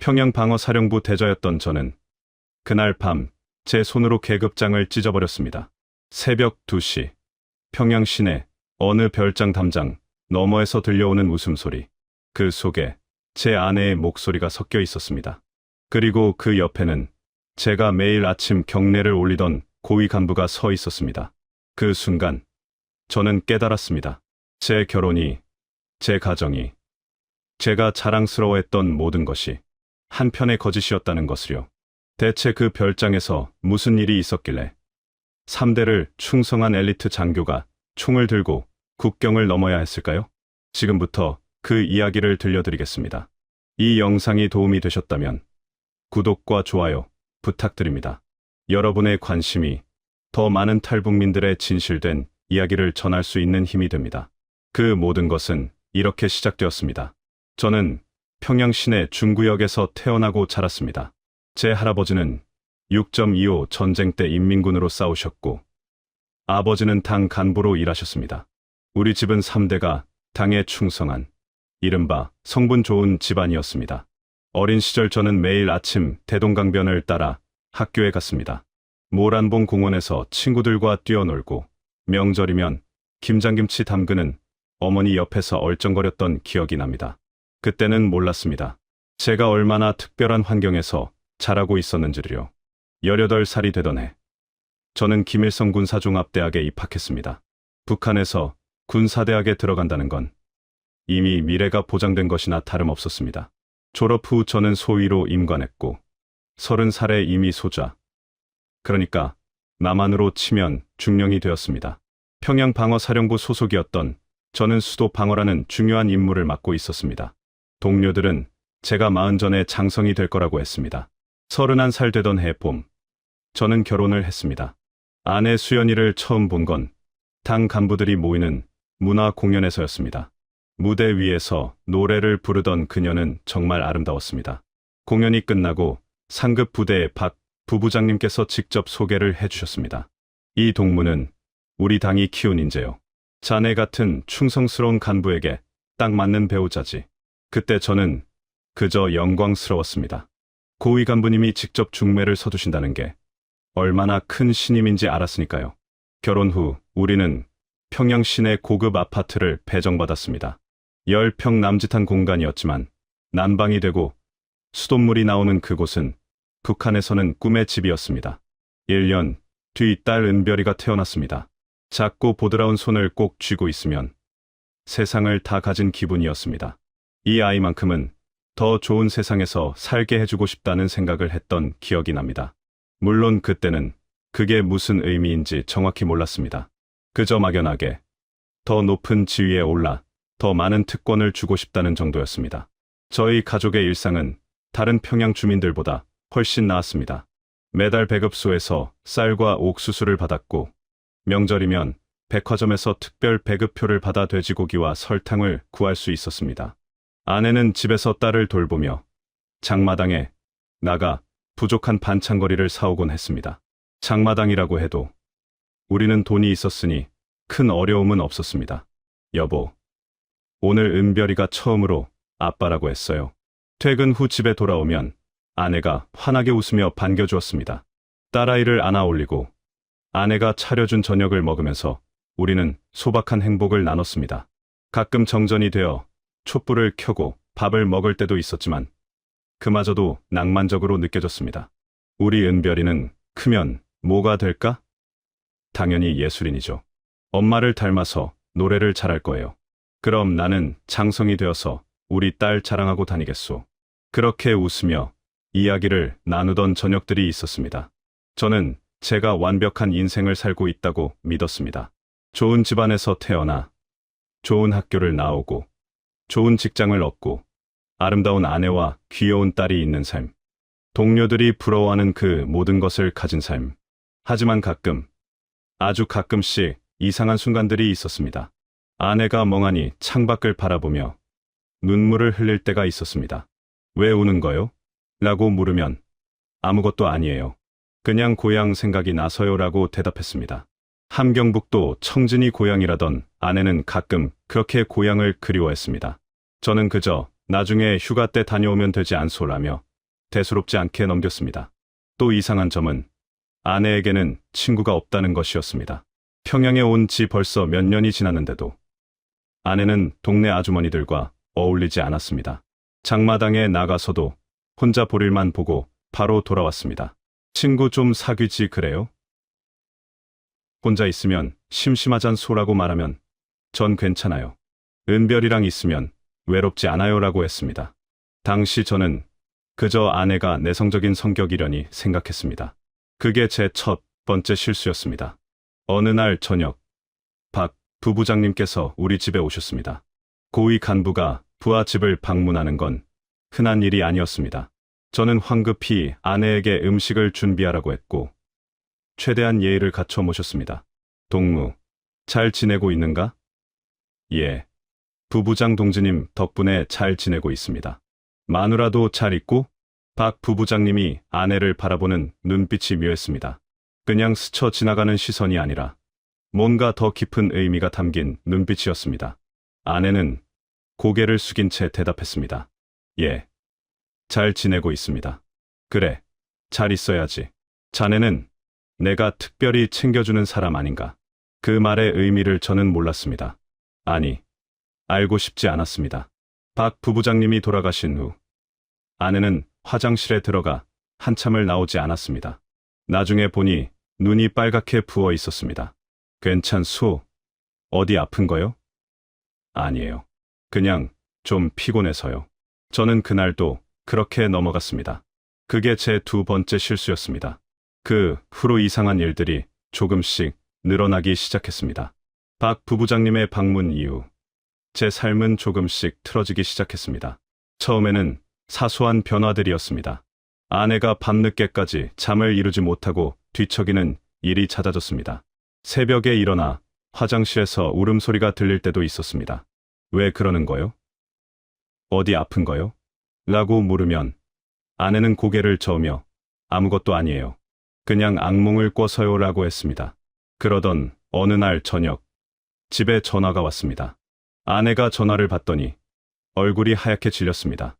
평양방어사령부 대저였던 저는 그날 밤 제 손으로 계급장을 찢어버렸습니다. 새벽 2시 평양 시내 어느 별장 담장 너머에서 들려오는 웃음소리, 그 속에 제 아내의 목소리가 섞여 있었습니다. 그리고 그 옆에는 제가 매일 아침 경례를 올리던 고위 간부가 서 있었습니다. 그 순간 저는 깨달았습니다. 제 결혼이, 제 가정이, 제가 자랑스러워했던 모든 것이 한편의 거짓이었다는 것을요. 대체 그 별장에서 무슨 일이 있었길래 3대를 충성한 엘리트 장교가 총을 들고 국경을 넘어야 했을까요? 지금부터 그 이야기를 들려드리겠습니다. 이 영상이 도움이 되셨다면 구독과 좋아요 부탁드립니다. 여러분의 관심이 더 많은 탈북민들의 진실된 이야기를 전할 수 있는 힘이 됩니다. 그 모든 것은 이렇게 시작되었습니다. 저는 평양 시내 중구역에서 태어나고 자랐습니다. 제 할아버지는 6.25 전쟁 때 인민군으로 싸우셨고 아버지는 당 간부로 일하셨습니다. 우리 집은 3대가 당에 충성한 이른바 성분 좋은 집안이었습니다. 어린 시절 저는 매일 아침 대동강변을 따라 학교에 갔습니다. 모란봉 공원에서 친구들과 뛰어놀고 명절이면 김장김치 담그는 어머니 옆에서 얼쩡거렸던 기억이 납니다. 그때는 몰랐습니다. 제가 얼마나 특별한 환경에서 자라고 있었는지를요. 18살이 되던 해, 저는 김일성 군사종합대학에 입학했습니다. 북한에서 군사대학에 들어간다는 건 이미 미래가 보장된 것이나 다름없었습니다. 졸업 후 저는 소위로 임관했고 30살에 이미 소자, 그러니까 남한으로 치면 중령이 되었습니다. 평양방어사령부 소속이었던 저는 수도 방어라는 중요한 임무를 맡고 있었습니다. 동료들은 제가 40 전에 장성이 될 거라고 했습니다. 31살 되던 해 봄, 저는 결혼을 했습니다. 아내 수연이를 처음 본 건 당 간부들이 모이는 문화 공연에서였습니다. 무대 위에서 노래를 부르던 그녀는 정말 아름다웠습니다. 공연이 끝나고 상급 부대의 박 부부장님께서 직접 소개를 해주셨습니다. 이 동무는 우리 당이 키운 인재요. 자네 같은 충성스러운 간부에게 딱 맞는 배우자지. 그때 저는 그저 영광스러웠습니다. 고위 간부님이 직접 중매를 서두신다는 게 얼마나 큰 신임인지 알았으니까요. 결혼 후 우리는 평양 시내 고급 아파트를 배정받았습니다. 10평 남짓한 공간이었지만 난방이 되고 수돗물이 나오는 그곳은 북한에서는 꿈의 집이었습니다. 1년 뒤 딸 은별이가 태어났습니다. 작고 보드라운 손을 꼭 쥐고 있으면 세상을 다 가진 기분이었습니다. 이 아이만큼은 더 좋은 세상에서 살게 해주고 싶다는 생각을 했던 기억이 납니다. 물론 그때는 그게 무슨 의미인지 정확히 몰랐습니다. 그저 막연하게 더 높은 지위에 올라 더 많은 특권을 주고 싶다는 정도였습니다. 저희 가족의 일상은 다른 평양 주민들보다 훨씬 나았습니다. 매달 배급소에서 쌀과 옥수수를 받았고 명절이면 백화점에서 특별 배급표를 받아 돼지고기와 설탕을 구할 수 있었습니다. 아내는 집에서 딸을 돌보며 장마당에 나가 부족한 반찬거리를 사오곤 했습니다. 장마당이라고 해도 우리는 돈이 있었으니 큰 어려움은 없었습니다. 여보, 오늘 은별이가 처음으로 아빠라고 했어요. 퇴근 후 집에 돌아오면 아내가 환하게 웃으며 반겨주었습니다. 딸아이를 안아 올리고 아내가 차려준 저녁을 먹으면서 우리는 소박한 행복을 나눴습니다. 가끔 정전이 되어 촛불을 켜고 밥을 먹을 때도 있었지만 그마저도 낭만적으로 느껴졌습니다. 우리 은별이는 크면 뭐가 될까? 당연히 예술인이죠. 엄마를 닮아서 노래를 잘할 거예요. 그럼 나는 장성이 되어서 우리 딸 자랑하고 다니겠소. 그렇게 웃으며 이야기를 나누던 저녁들이 있었습니다. 저는 제가 완벽한 인생을 살고 있다고 믿었습니다. 좋은 집안에서 태어나 좋은 학교를 나오고 좋은 직장을 얻고 아름다운 아내와 귀여운 딸이 있는 삶. 동료들이 부러워하는 그 모든 것을 가진 삶. 하지만 가끔, 아주 가끔씩 이상한 순간들이 있었습니다. 아내가 멍하니 창밖을 바라보며 눈물을 흘릴 때가 있었습니다. 왜 우는 거요? 라고 물으면 아무것도 아니에요. 그냥 고향 생각이 나서요 라고 대답했습니다. 함경북도 청진이 고향이라던 아내는 가끔 그렇게 고향을 그리워했습니다. 저는 그저 나중에 휴가 때 다녀오면 되지 않소라며 대수롭지 않게 넘겼습니다. 또 이상한 점은 아내에게는 친구가 없다는 것이었습니다. 평양에 온 지 벌써 몇 년이 지났는데도 아내는 동네 아주머니들과 어울리지 않았습니다. 장마당에 나가서도 혼자 볼일만 보고 바로 돌아왔습니다. 친구 좀 사귀지 그래요? 혼자 있으면 심심하잔 소라고 말하면 전 괜찮아요. 은별이랑 있으면 외롭지 않아요라고 했습니다. 당시 저는 그저 아내가 내성적인 성격이려니 생각했습니다. 그게 제 첫 번째 실수였습니다. 어느 날 저녁, 박 부부장님께서 우리 집에 오셨습니다. 고위 간부가 부하 집을 방문하는 건 흔한 일이 아니었습니다. 저는 황급히 아내에게 음식을 준비하라고 했고 최대한 예의를 갖춰 모셨습니다. 동무, 잘 지내고 있는가? 예. 부부장 동지님 덕분에 잘 지내고 있습니다. 마누라도 잘 있고? 박 부부장님이 아내를 바라보는 눈빛이 묘했습니다. 그냥 스쳐 지나가는 시선이 아니라 뭔가 더 깊은 의미가 담긴 눈빛이었습니다. 아내는 고개를 숙인 채 대답했습니다. 예. 잘 지내고 있습니다. 그래. 잘 있어야지. 자네는 내가 특별히 챙겨주는 사람 아닌가? 그 말의 의미를 저는 몰랐습니다. 아니, 알고 싶지 않았습니다. 박 부부장님이 돌아가신 후 아내는 화장실에 들어가 한참을 나오지 않았습니다. 나중에 보니 눈이 빨갛게 부어 있었습니다. 괜찮소? 어디 아픈 거요? 아니에요. 그냥 좀 피곤해서요. 저는 그날도 그렇게 넘어갔습니다. 그게 제 두 번째 실수였습니다. 그 후로 이상한 일들이 조금씩 늘어나기 시작했습니다. 박 부부장님의 방문 이후 제 삶은 조금씩 틀어지기 시작했습니다. 처음에는 사소한 변화들이었습니다. 아내가 밤늦게까지 잠을 이루지 못하고 뒤척이는 일이 잦아졌습니다. 새벽에 일어나 화장실에서 울음소리가 들릴 때도 있었습니다. 왜 그러는 거요? 어디 아픈 거요? 라고 물으면 아내는 고개를 저으며 아무것도 아니에요. 그냥 악몽을 꿔서요 라고 했습니다. 그러던 어느 날 저녁 집에 전화가 왔습니다. 아내가 전화를 받더니 얼굴이 하얗게 질렸습니다.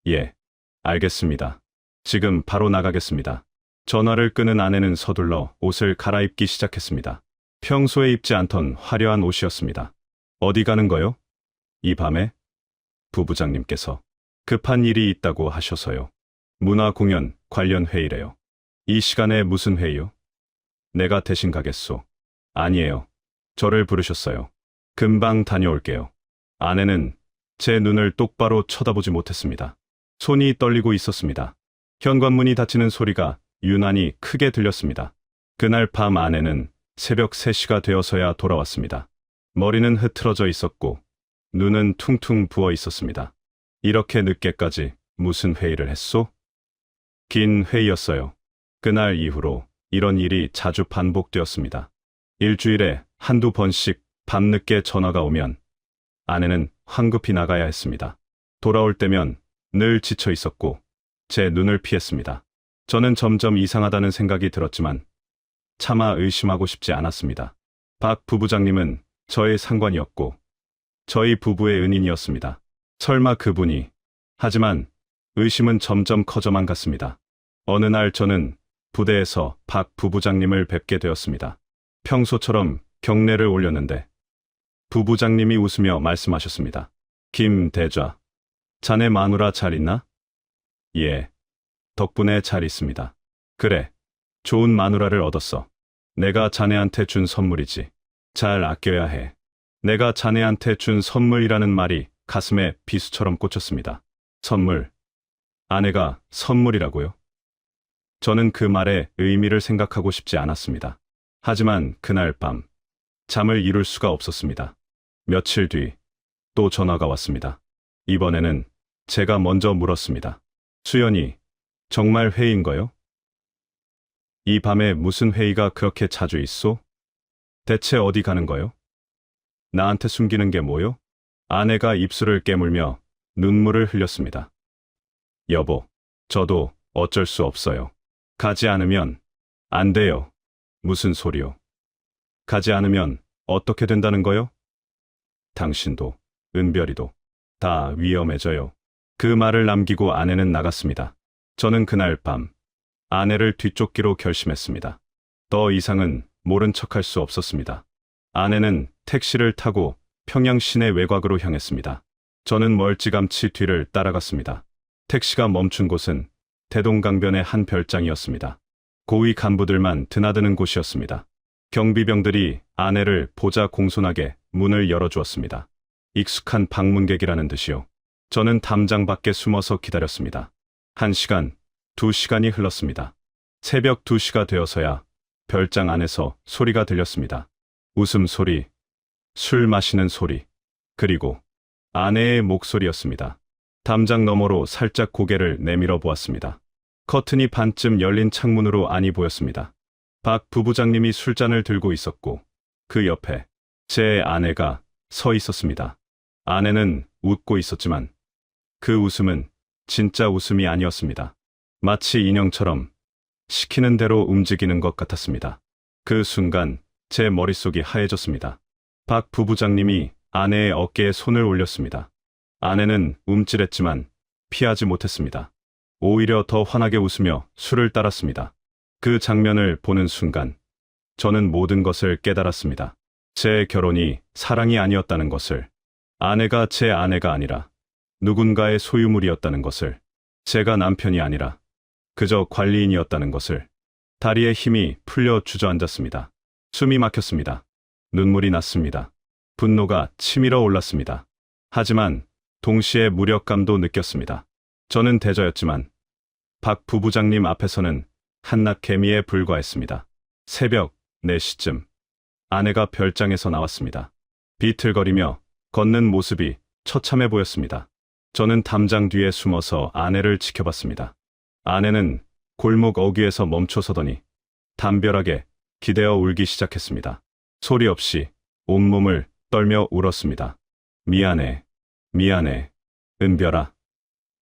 예, 알겠습니다. 지금 바로 나가겠습니다. 전화를 끊은 아내는 서둘러 옷을 갈아입기 시작했습니다. 평소에 입지 않던 화려한 옷이었습니다. 어디 가는 거요? 이 밤에? 부부장님께서 급한 일이 있다고 하셔서요. 문화공연 관련 회의래요. 이 시간에 무슨 회의요? 내가 대신 가겠소. 아니에요. 저를 부르셨어요. 금방 다녀올게요. 아내는 제 눈을 똑바로 쳐다보지 못했습니다. 손이 떨리고 있었습니다. 현관문이 닫히는 소리가 유난히 크게 들렸습니다. 그날 밤 아내는 새벽 3시가 되어서야 돌아왔습니다. 머리는 흐트러져 있었고 눈은 퉁퉁 부어 있었습니다. 이렇게 늦게까지 무슨 회의를 했소? 긴 회의였어요. 그날 이후로 이런 일이 자주 반복되었습니다. 일주일에 한두 번씩 밤늦게 전화가 오면 아내는 황급히 나가야 했습니다. 돌아올 때면 늘 지쳐 있었고 제 눈을 피했습니다. 저는 점점 이상하다는 생각이 들었지만 차마 의심하고 싶지 않았습니다. 박 부부장님은 저의 상관이었고 저희 부부의 은인이었습니다. 설마 그분이... 하지만 의심은 점점 커져만 갔습니다. 어느 날 저는 부대에서 박 부부장님을 뵙게 되었습니다. 평소처럼 경례를 올렸는데 부부장님이 웃으며 말씀하셨습니다. 김 대좌, 자네 마누라 잘 있나? 예, 덕분에 잘 있습니다. 그래, 좋은 마누라를 얻었어. 내가 자네한테 준 선물이지. 잘 아껴야 해. 내가 자네한테 준 선물이라는 말이 가슴에 비수처럼 꽂혔습니다. 선물. 아내가 선물이라고요? 저는 그 말의 의미를 생각하고 싶지 않았습니다. 하지만 그날 밤 잠을 이룰 수가 없었습니다. 며칠 뒤 또 전화가 왔습니다. 이번에는 제가 먼저 물었습니다. 수연이, 정말 회의인 거요? 이 밤에 무슨 회의가 그렇게 자주 있소? 대체 어디 가는 거요? 나한테 숨기는 게 뭐요? 아내가 입술을 깨물며 눈물을 흘렸습니다. 여보, 저도 어쩔 수 없어요. 가지 않으면 안 돼요. 무슨 소리요? 가지 않으면 어떻게 된다는 거요? 당신도, 은별이도 다 위험해져요. 그 말을 남기고 아내는 나갔습니다. 저는 그날 밤 아내를 뒤쫓기로 결심했습니다. 더 이상은 모른 척할 수 없었습니다. 아내는 택시를 타고 평양 시내 외곽으로 향했습니다. 저는 멀찌감치 뒤를 따라갔습니다. 택시가 멈춘 곳은 대동강변의 한 별장이었습니다. 고위 간부들만 드나드는 곳이었습니다. 경비병들이 아내를 보자 공손하게 문을 열어주었습니다. 익숙한 방문객이라는 듯이요. 저는 담장 밖에 숨어서 기다렸습니다. 1시간, 2시간이 흘렀습니다. 새벽 2시가 되어서야 별장 안에서 소리가 들렸습니다. 웃음소리, 술 마시는 소리, 그리고 아내의 목소리였습니다. 담장 너머로 살짝 고개를 내밀어 보았습니다. 커튼이 반쯤 열린 창문으로 안이 보였습니다. 박 부부장님이 술잔을 들고 있었고 그 옆에 제 아내가 서 있었습니다. 아내는 웃고 있었지만 그 웃음은 진짜 웃음이 아니었습니다. 마치 인형처럼 시키는 대로 움직이는 것 같았습니다. 그 순간 제 머릿속이 하얘졌습니다. 박 부부장님이 아내의 어깨에 손을 올렸습니다. 아내는 움찔했지만 피하지 못했습니다. 오히려 더 환하게 웃으며 술을 따랐습니다. 그 장면을 보는 순간 저는 모든 것을 깨달았습니다. 제 결혼이 사랑이 아니었다는 것을, 아내가 제 아내가 아니라 누군가의 소유물이었다는 것을, 제가 남편이 아니라 그저 관리인이었다는 것을. 다리에 힘이 풀려 주저앉았습니다. 숨이 막혔습니다. 눈물이 났습니다. 분노가 치밀어 올랐습니다. 하지만 동시에 무력감도 느꼈습니다. 저는 대저였지만 박 부부장님 앞에서는 한낱 개미에 불과했습니다. 새벽 4시쯤 아내가 별장에서 나왔습니다. 비틀거리며 걷는 모습이 처참해 보였습니다. 저는 담장 뒤에 숨어서 아내를 지켜봤습니다. 아내는 골목 어귀에서 멈춰서더니 담벼락에 기대어 울기 시작했습니다. 소리 없이 온몸을 떨며 울었습니다. 미안해, 미안해, 은별아,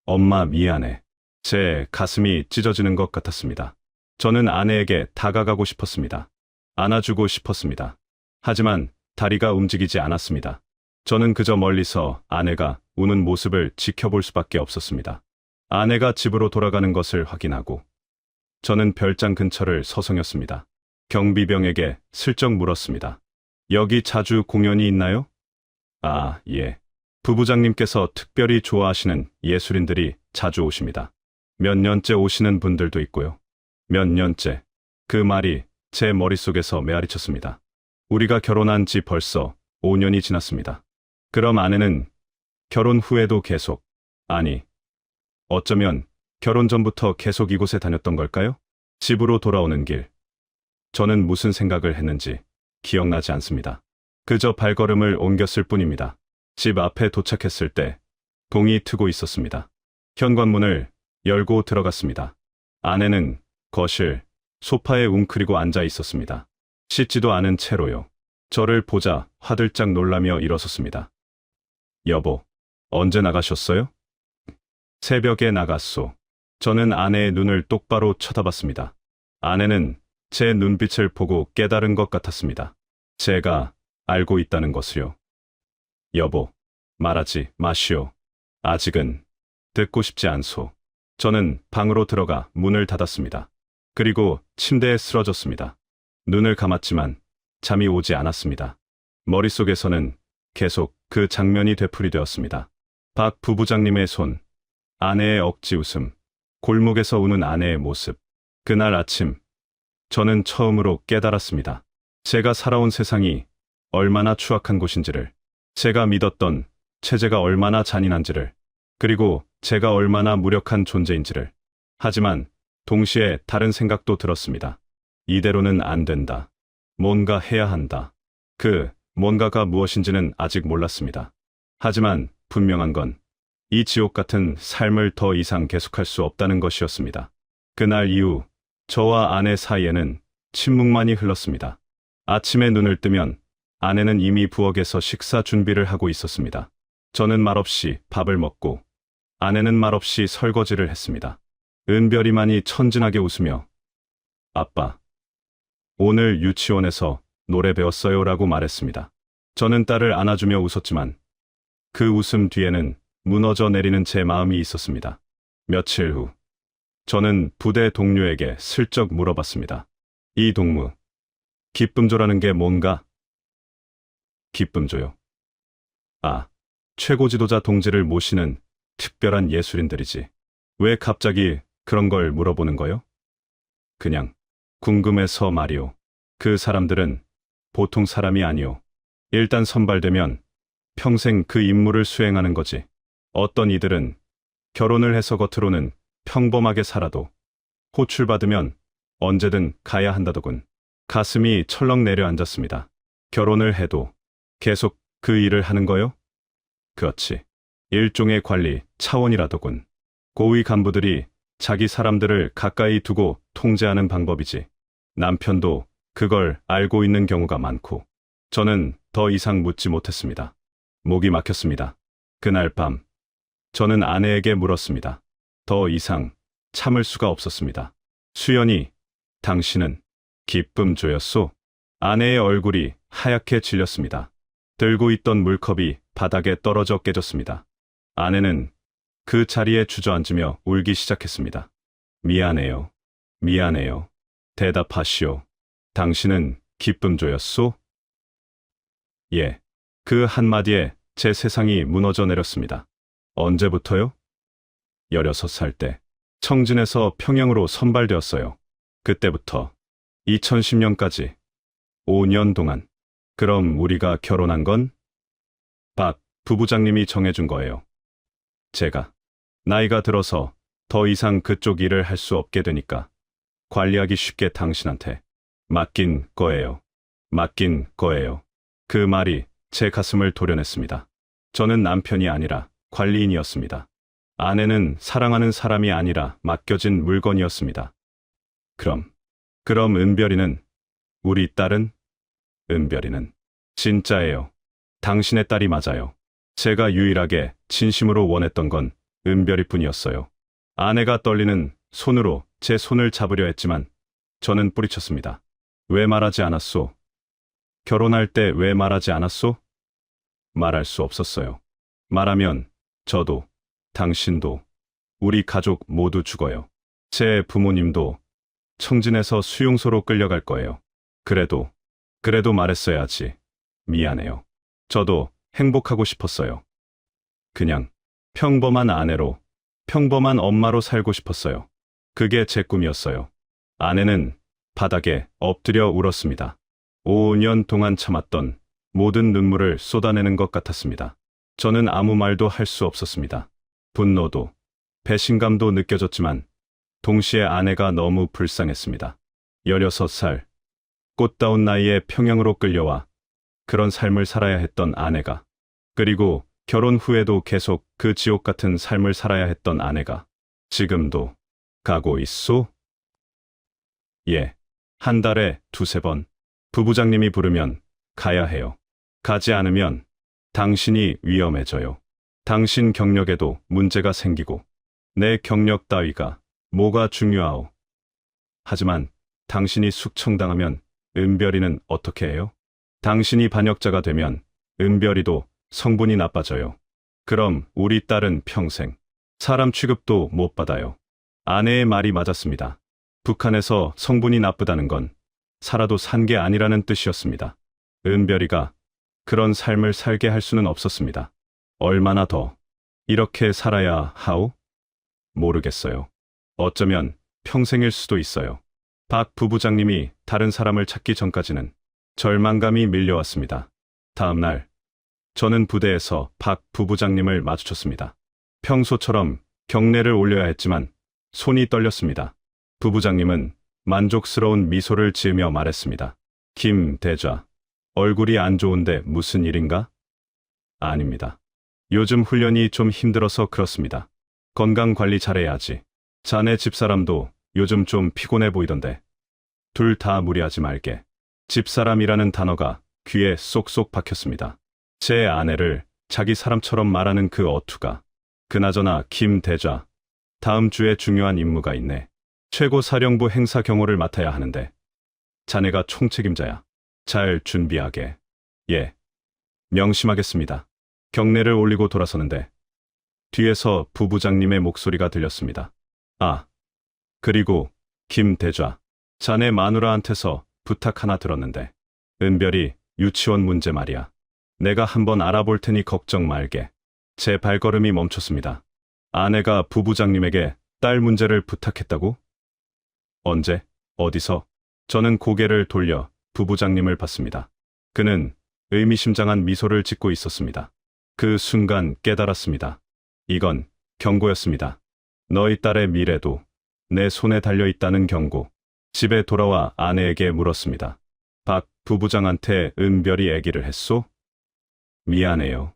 엄마 미안해. 제 가슴이 찢어지는 것 같았습니다. 저는 아내에게 다가가고 싶었습니다. 안아주고 싶었습니다. 하지만 다리가 움직이지 않았습니다. 저는 그저 멀리서 아내가 우는 모습을 지켜볼 수밖에 없었습니다. 아내가 집으로 돌아가는 것을 확인하고 저는 별장 근처를 서성였습니다. 경비병에게 슬쩍 물었습니다. 여기 자주 공연이 있나요? 아, 예. 부부장님께서 특별히 좋아하시는 예술인들이 자주 오십니다. 몇 년째 오시는 분들도 있고요. 몇 년째. 그 말이 제 머릿속에서 메아리쳤습니다. 우리가 결혼한 지 벌써 5년이 지났습니다. 그럼 아내는 결혼 후에도 계속, 아니, 어쩌면 결혼 전부터 계속 이곳에 다녔던 걸까요? 집으로 돌아오는 길. 저는 무슨 생각을 했는지 기억나지 않습니다. 그저 발걸음을 옮겼을 뿐입니다. 집 앞에 도착했을 때 동이 트고 있었습니다. 현관문을 열고 들어갔습니다. 아내는 거실, 소파에 웅크리고 앉아 있었습니다. 씻지도 않은 채로요. 저를 보자 화들짝 놀라며 일어섰습니다. 여보, 언제 나가셨어요? 새벽에 나갔소. 저는 아내의 눈을 똑바로 쳐다봤습니다. 아내는 제 눈빛을 보고 깨달은 것 같았습니다. 제가 알고 있다는 것을요. 여보, 말하지 마시오. 아직은 듣고 싶지 않소. 저는 방으로 들어가 문을 닫았습니다. 그리고 침대에 쓰러졌습니다. 눈을 감았지만 잠이 오지 않았습니다. 머릿속에서는 계속 그 장면이 되풀이되었습니다. 박 부부장님의 손, 아내의 억지 웃음, 골목에서 우는 아내의 모습. 그날 아침, 저는 처음으로 깨달았습니다. 제가 살아온 세상이 얼마나 추악한 곳인지를, 제가 믿었던 체제가 얼마나 잔인한지를, 그리고 제가 얼마나 무력한 존재인지를. 하지만 동시에 다른 생각도 들었습니다. 이대로는 안 된다. 뭔가 해야 한다. 그 뭔가가 무엇인지는 아직 몰랐습니다. 하지만 분명한 건 이 지옥 같은 삶을 더 이상 계속할 수 없다는 것이었습니다. 그날 이후 저와 아내 사이에는 침묵만이 흘렀습니다. 아침에 눈을 뜨면 아내는 이미 부엌에서 식사 준비를 하고 있었습니다. 저는 말없이 밥을 먹고 아내는 말없이 설거지를 했습니다. 은별이만이 천진하게 웃으며 아빠, 오늘 유치원에서 노래 배웠어요 라고 말했습니다. 저는 딸을 안아주며 웃었지만 그 웃음 뒤에는 무너져 내리는 제 마음이 있었습니다. 며칠 후 저는 부대 동료에게 슬쩍 물어봤습니다. 이 동무, 기쁨조라는 게 뭔가? 기쁨조요. 아, 최고 지도자 동지를 모시는 특별한 예술인들이지. 왜 갑자기 그런 걸 물어보는 거요? 그냥 궁금해서 말이오. 그 사람들은 보통 사람이 아니오. 일단 선발되면 평생 그 임무를 수행하는 거지. 어떤 이들은 결혼을 해서 겉으로는 평범하게 살아도 호출받으면 언제든 가야 한다더군. 가슴이 철렁 내려앉았습니다. 결혼을 해도 계속 그 일을 하는 거요? 그렇지. 일종의 관리 차원이라더군. 고위 간부들이 자기 사람들을 가까이 두고 통제하는 방법이지. 남편도 그걸 알고 있는 경우가 많고. 저는 더 이상 묻지 못했습니다. 목이 막혔습니다. 그날 밤, 저는 아내에게 물었습니다. 더 이상 참을 수가 없었습니다. 수연이, 당신은 기쁨조였소? 아내의 얼굴이 하얗게 질렸습니다. 들고 있던 물컵이 바닥에 떨어져 깨졌습니다. 아내는 그 자리에 주저앉으며 울기 시작했습니다. 미안해요. 미안해요. 대답하시오. 당신은 기쁨조였소? 예. 그 한마디에 제 세상이 무너져 내렸습니다. 언제부터요? 16살 때 청진에서 평양으로 선발되었어요. 그때부터 2010년까지 5년 동안. 그럼 우리가 결혼한 건? 박 부부장님이 정해준 거예요. 제가 나이가 들어서 더 이상 그쪽 일을 할 수 없게 되니까 관리하기 쉽게 당신한테 맡긴 거예요. 맡긴 거예요. 그 말이 제 가슴을 도려냈습니다. 저는 남편이 아니라 관리인이었습니다. 아내는 사랑하는 사람이 아니라 맡겨진 물건이었습니다. 그럼 은별이는? 우리 딸은? 은별이는 진짜예요. 당신의 딸이 맞아요. 제가 유일하게 진심으로 원했던 건 은별이뿐이었어요. 아내가 떨리는 손으로 제 손을 잡으려 했지만 저는 뿌리쳤습니다. 왜 말하지 않았소? 결혼할 때 왜 말하지 않았소? 말할 수 없었어요. 말하면 저도, 당신도, 우리 가족 모두 죽어요. 제 부모님도 청진에서 수용소로 끌려갈 거예요. 그래도 말했어야지. 미안해요. 저도 행복하고 싶었어요. 그냥 평범한 아내로, 평범한 엄마로 살고 싶었어요. 그게 제 꿈이었어요. 아내는 바닥에 엎드려 울었습니다. 5년 동안 참았던 모든 눈물을 쏟아내는 것 같았습니다. 저는 아무 말도 할 수 없었습니다. 분노도, 배신감도 느껴졌지만 동시에 아내가 너무 불쌍했습니다. 16살, 꽃다운 나이에 평양으로 끌려와 그런 삶을 살아야 했던 아내가, 그리고 결혼 후에도 계속 그 지옥 같은 삶을 살아야 했던 아내가 지금도 가고 있소? 예, 한 달에 2~3번 부부장님이 부르면 가야 해요. 가지 않으면 당신이 위험해져요. 당신 경력에도 문제가 생기고 내 경력 따위가 뭐가 중요하오. 하지만 당신이 숙청당하면 은별이는 어떻게 해요? 당신이 반역자가 되면 은별이도 성분이 나빠져요. 그럼 우리 딸은 평생 사람 취급도 못 받아요. 아내의 말이 맞았습니다. 북한에서 성분이 나쁘다는 건 살아도 산 게 아니라는 뜻이었습니다. 은별이가 그런 삶을 살게 할 수는 없었습니다. 얼마나 더 이렇게 살아야 하오? 모르겠어요. 어쩌면 평생일 수도 있어요. 박 부부장님이 다른 사람을 찾기 전까지는 절망감이 밀려왔습니다. 다음 날, 저는 부대에서 박 부부장님을 마주쳤습니다. 평소처럼 경례를 올려야 했지만 손이 떨렸습니다. 부부장님은 만족스러운 미소를 지으며 말했습니다. 김 대좌, 얼굴이 안 좋은데 무슨 일인가? 아닙니다. 요즘 훈련이 좀 힘들어서 그렇습니다. 건강 관리 잘해야지. 자네 집사람도 요즘 좀 피곤해 보이던데. 둘 다 무리하지 말게. 집사람이라는 단어가 귀에 쏙쏙 박혔습니다. 제 아내를 자기 사람처럼 말하는 그 어투가. 그나저나 김 대좌, 다음 주에 중요한 임무가 있네. 최고사령부 행사 경호를 맡아야 하는데 자네가 총책임자야. 잘 준비하게. 예, 명심하겠습니다. 경례를 올리고 돌아서는데 뒤에서 부부장님의 목소리가 들렸습니다. 아, 그리고 김대좌, 자네 마누라한테서 부탁 하나 들었는데. 은별이 유치원 문제 말이야. 내가 한번 알아볼 테니 걱정 말게. 제 발걸음이 멈췄습니다. 아내가 부부장님에게 딸 문제를 부탁했다고? 언제? 어디서? 저는 고개를 돌려 부부장님을 봤습니다. 그는 의미심장한 미소를 짓고 있었습니다. 그 순간 깨달았습니다. 이건 경고였습니다. 너희 딸의 미래도 내 손에 달려 있다는 경고. 집에 돌아와 아내에게 물었습니다. 박 부부장한테 은별이 얘기를 했소? 미안해요.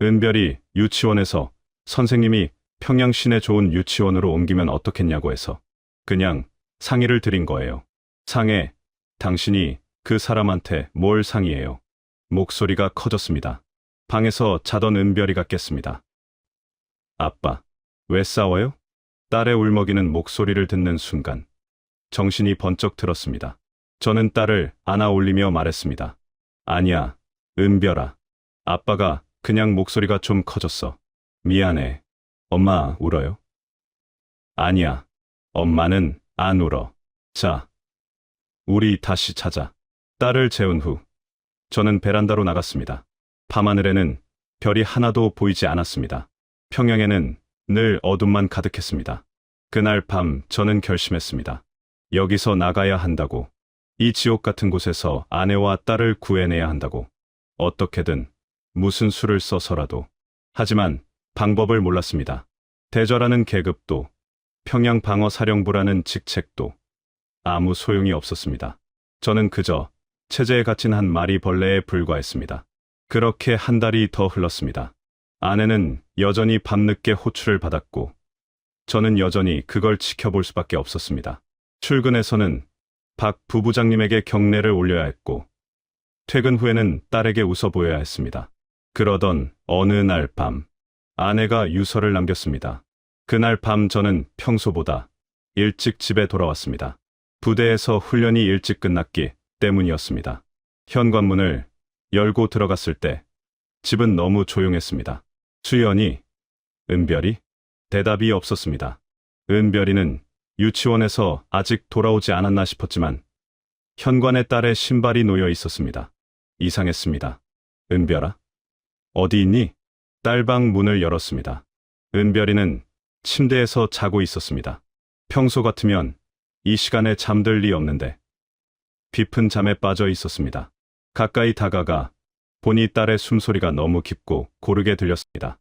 은별이 유치원에서 선생님이 평양 시내 좋은 유치원으로 옮기면 어떻겠냐고 해서 그냥 상의를 드린 거예요. 상해, 당신이 그 사람한테 뭘 상의해요? 목소리가 커졌습니다. 방에서 자던 은별이가 깼습니다. 아빠, 왜 싸워요? 딸의 울먹이는 목소리를 듣는 순간 정신이 번쩍 들었습니다. 저는 딸을 안아 올리며 말했습니다. 아니야, 은별아. 아빠가 그냥 목소리가 좀 커졌어. 미안해. 엄마 울어요? 아니야. 엄마는 안 울어. 자, 우리 다시 자자. 딸을 재운 후 저는 베란다로 나갔습니다. 밤하늘에는 별이 하나도 보이지 않았습니다. 평양에는 늘 어둠만 가득했습니다. 그날 밤 저는 결심했습니다. 여기서 나가야 한다고. 이 지옥 같은 곳에서 아내와 딸을 구해내야 한다고. 어떻게든 무슨 수를 써서라도. 하지만 방법을 몰랐습니다. 대좌라는 계급도 평양 방어사령부라는 직책도 아무 소용이 없었습니다. 저는 그저 체제에 갇힌 한 마리 벌레에 불과했습니다. 그렇게 한 달이 더 흘렀습니다. 아내는 여전히 밤늦게 호출을 받았고 저는 여전히 그걸 지켜볼 수밖에 없었습니다. 출근해서는 박 부부장님에게 경례를 올려야 했고 퇴근 후에는 딸에게 웃어 보여야 했습니다. 그러던 어느 날 밤 아내가 유서를 남겼습니다. 그날 밤 저는 평소보다 일찍 집에 돌아왔습니다. 부대에서 훈련이 일찍 끝났기 때문이었습니다. 현관문을 열고 들어갔을 때 집은 너무 조용했습니다. 수연이, 은별이? 대답이 없었습니다. 은별이는 유치원에서 아직 돌아오지 않았나 싶었지만 현관에 딸의 신발이 놓여 있었습니다. 이상했습니다. 은별아? 어디 있니? 딸방 문을 열었습니다. 은별이는 침대에서 자고 있었습니다. 평소 같으면 이 시간에 잠들 리 없는데 깊은 잠에 빠져 있었습니다. 가까이 다가가 보니 딸의 숨소리가 너무 깊고 고르게 들렸습니다.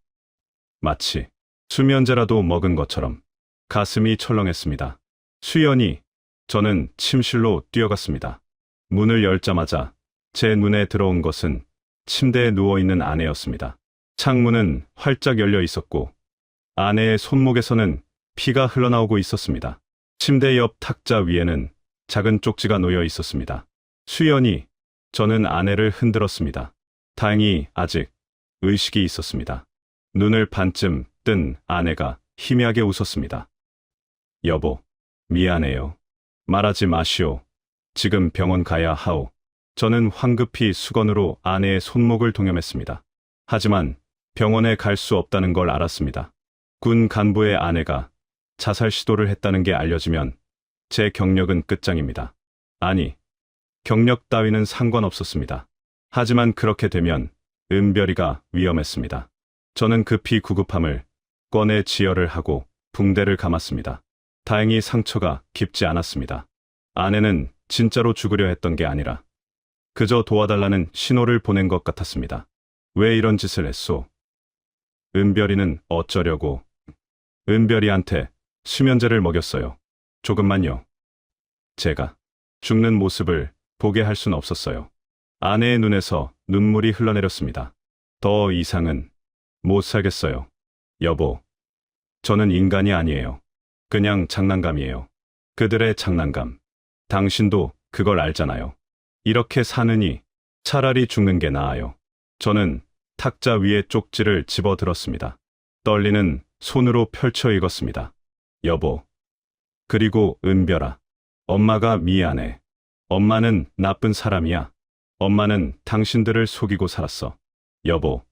마치 수면제라도 먹은 것처럼 가슴이 철렁했습니다. 수연이, 저는 침실로 뛰어갔습니다. 문을 열자마자 제 눈에 들어온 것은 침대에 누워있는 아내였습니다. 창문은 활짝 열려 있었고 아내의 손목에서는 피가 흘러나오고 있었습니다. 침대 옆 탁자 위에는 작은 쪽지가 놓여 있었습니다. 수연이, 저는 아내를 흔들었습니다. 다행히 아직 의식이 있었습니다. 눈을 반쯤 뜬 아내가 희미하게 웃었습니다. 여보, 미안해요. 말하지 마시오. 지금 병원 가야 하오. 저는 황급히 수건으로 아내의 손목을 동여맸습니다. 하지만 병원에 갈 수 없다는 걸 알았습니다. 군 간부의 아내가 자살 시도를 했다는 게 알려지면 제 경력은 끝장입니다. 아니, 경력 따위는 상관없었습니다. 하지만 그렇게 되면 은별이가 위험했습니다. 저는 급히 구급함을 꺼내 지혈을 하고 붕대를 감았습니다. 다행히 상처가 깊지 않았습니다. 아내는 진짜로 죽으려 했던 게 아니라 그저 도와달라는 신호를 보낸 것 같았습니다. 왜 이런 짓을 했소? 은별이는 어쩌려고? 은별이한테 수면제를 먹였어요. 조금만요. 제가 죽는 모습을 보게 할 순 없었어요. 아내의 눈에서 눈물이 흘러내렸습니다. 더 이상은 못 살겠어요. 여보, 저는 인간이 아니에요. 그냥 장난감이에요. 그들의 장난감. 당신도 그걸 알잖아요. 이렇게 사느니 차라리 죽는 게 나아요. 저는 탁자 위에 쪽지를 집어들었습니다. 떨리는 손으로 펼쳐 읽었습니다. 여보, 그리고 은별아, 엄마가 미안해. 엄마는 나쁜 사람이야. 엄마는 당신들을 속이고 살았어. 여보,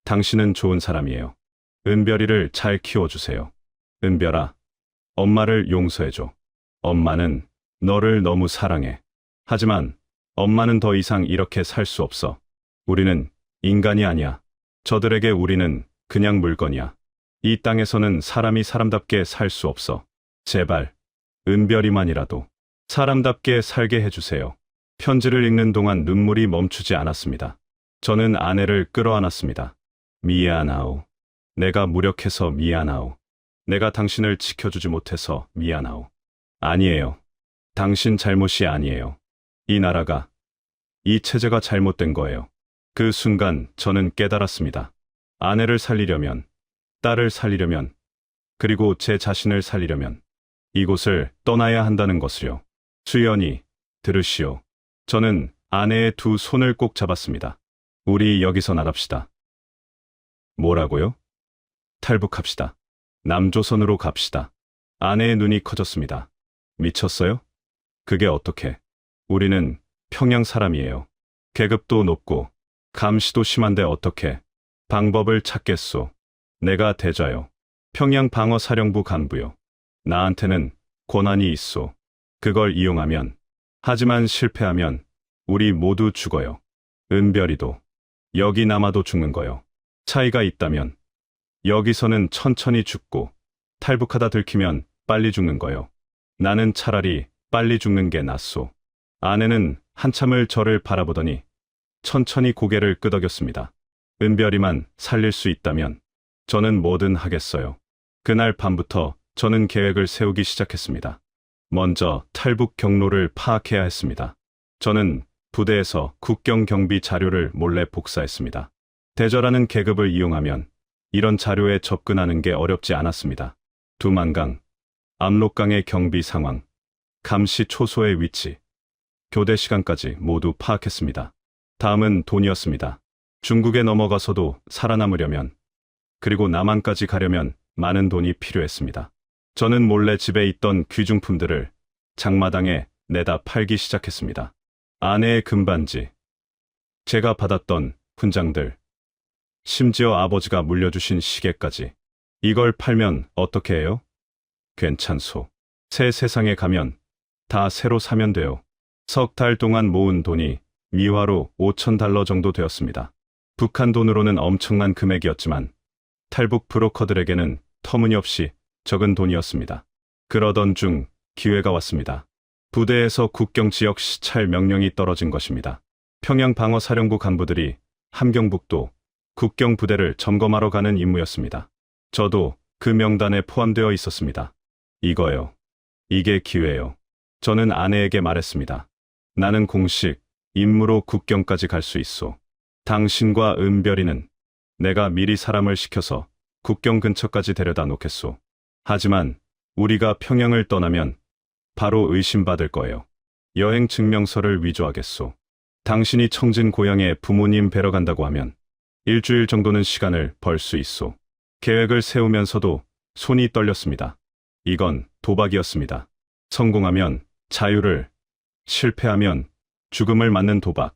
당신은 좋은 사람이에요. 은별이를 잘 키워주세요. 은별아, 엄마를 용서해줘. 엄마는 너를 너무 사랑해. 하지만 엄마는 더 이상 이렇게 살 수 없어. 우리는 인간이 아니야. 저들에게 우리는 그냥 물건이야. 이 땅에서는 사람이 사람답게 살 수 없어. 제발, 은별이만이라도 사람답게 살게 해주세요. 편지를 읽는 동안 눈물이 멈추지 않았습니다. 저는 아내를 끌어안았습니다. 미안하오. 내가 무력해서 미안하오. 내가 당신을 지켜주지 못해서 미안하오. 아니에요. 당신 잘못이 아니에요. 이 나라가, 이 체제가 잘못된 거예요. 그 순간 저는 깨달았습니다. 아내를 살리려면, 딸을 살리려면, 그리고 제 자신을 살리려면 이곳을 떠나야 한다는 것을요. 수연이, 들으시오. 저는 아내의 두 손을 꼭 잡았습니다. 우리 여기서 나갑시다. 뭐라고요? 탈북합시다. 남조선으로 갑시다. 아내의 눈이 커졌습니다. 미쳤어요? 그게 어떻게? 우리는 평양 사람이에요. 계급도 높고 감시도 심한데 어떻게? 방법을 찾겠소. 내가 대자요. 평양 방어사령부 간부요. 나한테는 권한이 있소. 그걸 이용하면, 하지만 실패하면 우리 모두 죽어요. 은별이도, 여기 남아도 죽는 거요. 차이가 있다면 여기서는 천천히 죽고 탈북하다 들키면 빨리 죽는 거요. 나는 차라리 빨리 죽는 게 낫소. 아내는 한참을 저를 바라보더니 천천히 고개를 끄덕였습니다. 은별이만 살릴 수 있다면 저는 뭐든 하겠어요. 그날 밤부터 저는 계획을 세우기 시작했습니다. 먼저 탈북 경로를 파악해야 했습니다. 저는 부대에서 국경 경비 자료를 몰래 복사했습니다. 대저라는 계급을 이용하면 이런 자료에 접근하는 게 어렵지 않았습니다. 두만강, 압록강의 경비 상황, 감시 초소의 위치, 교대 시간까지 모두 파악했습니다. 다음은 돈이었습니다. 중국에 넘어가서도 살아남으려면, 그리고 남한까지 가려면 많은 돈이 필요했습니다. 저는 몰래 집에 있던 귀중품들을 장마당에 내다 팔기 시작했습니다. 아내의 금반지, 제가 받았던 훈장들, 심지어 아버지가 물려주신 시계까지. 이걸 팔면 어떻게 해요? 괜찮소. 새 세상에 가면 다 새로 사면 돼요. 석 달 동안 모은 돈이 미화로 5,000달러 정도 되었습니다. 북한 돈으로는 엄청난 금액이었지만 탈북 브로커들에게는 터무니없이 적은 돈이었습니다. 그러던 중 기회가 왔습니다. 부대에서 국경 지역 시찰 명령이 떨어진 것입니다. 평양 방어사령부 간부들이 함경북도 국경 부대를 점검하러 가는 임무였습니다. 저도 그 명단에 포함되어 있었습니다. 이거요. 이게 기회요. 저는 아내에게 말했습니다. 나는 공식 임무로 국경까지 갈 수 있소. 당신과 은별이는 내가 미리 사람을 시켜서 국경 근처까지 데려다 놓겠소. 하지만 우리가 평양을 떠나면 바로 의심받을 거예요. 여행 증명서를 위조하겠소. 당신이 청진 고향에 부모님 뵈러 간다고 하면 일주일 정도는 시간을 벌 수 있소. 계획을 세우면서도 손이 떨렸습니다. 이건 도박이었습니다. 성공하면 자유를, 실패하면 죽음을 맞는 도박.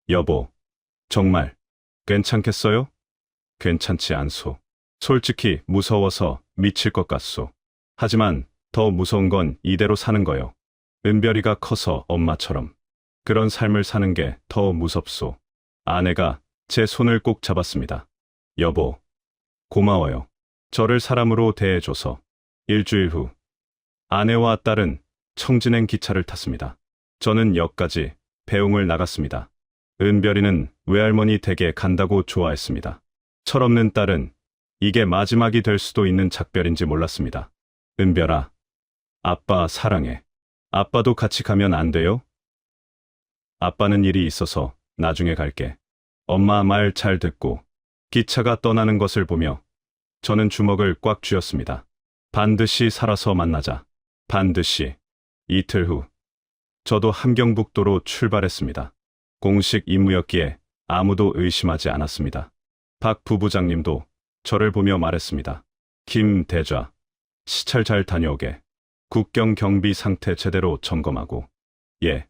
여보, 정말 괜찮겠어요? 괜찮지 않소. 솔직히 무서워서 미칠 것 같소. 하지만 더 무서운 건 이대로 사는 거요. 은별이가 커서 엄마처럼 그런 삶을 사는 게 더 무섭소. 아내가 제 손을 꼭 잡았습니다. 여보, 고마워요. 저를 사람으로 대해줘서. 일주일 후, 아내와 딸은 청진행 기차를 탔습니다. 저는 역까지 배웅을 나갔습니다. 은별이는 외할머니 댁에 간다고 좋아했습니다. 철없는 딸은 이게 마지막이 될 수도 있는 작별인지 몰랐습니다. 은별아, 아빠 사랑해. 아빠도 같이 가면 안 돼요? 아빠는 일이 있어서 나중에 갈게. 엄마 말 잘 듣고. 기차가 떠나는 것을 보며 저는 주먹을 꽉 쥐었습니다. 반드시 살아서 만나자. 반드시. 이틀 후, 저도 함경북도로 출발했습니다. 공식 임무였기에 아무도 의심하지 않았습니다. 박 부부장님도 저를 보며 말했습니다. 김 대좌, 시찰 잘 다녀오게. 국경 경비 상태 제대로 점검하고. 예,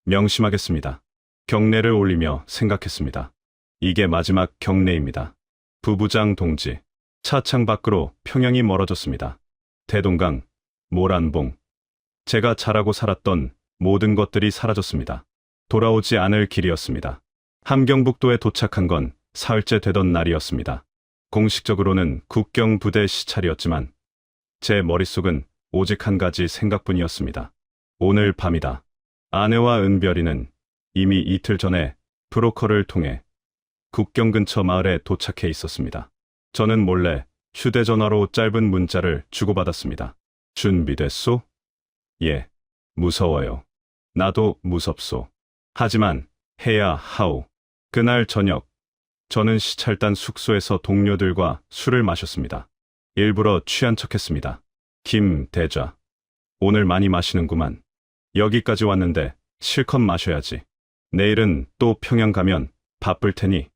명심하겠습니다. 경례를 올리며 생각했습니다. 이게 마지막 경례입니다. 부부장 동지. 차창 밖으로 평양이 멀어졌습니다. 대동강, 모란봉, 제가 잘하고 살았던 모든 것들이 사라졌습니다. 돌아오지 않을 길이었습니다. 함경북도에 도착한 건 사흘째 되던 날이었습니다. 공식적으로는 국경 부대 시찰이었지만 제 머릿속은 오직 한 가지 생각뿐이었습니다. 오늘 밤이다. 아내와 은별이는 이미 이틀 전에 브로커를 통해 국경 근처 마을에 도착해 있었습니다. 저는 몰래 휴대전화로 짧은 문자를 주고받았습니다. 준비됐소? 예. 무서워요. 나도 무섭소. 하지만 해야 하오. 그날 저녁, 저는 시찰단 숙소에서 동료들과 술을 마셨습니다. 일부러 취한 척했습니다. 김 대좌, 오늘 많이 마시는구만. 여기까지 왔는데 실컷 마셔야지. 내일은 또 평양 가면 바쁠 테니.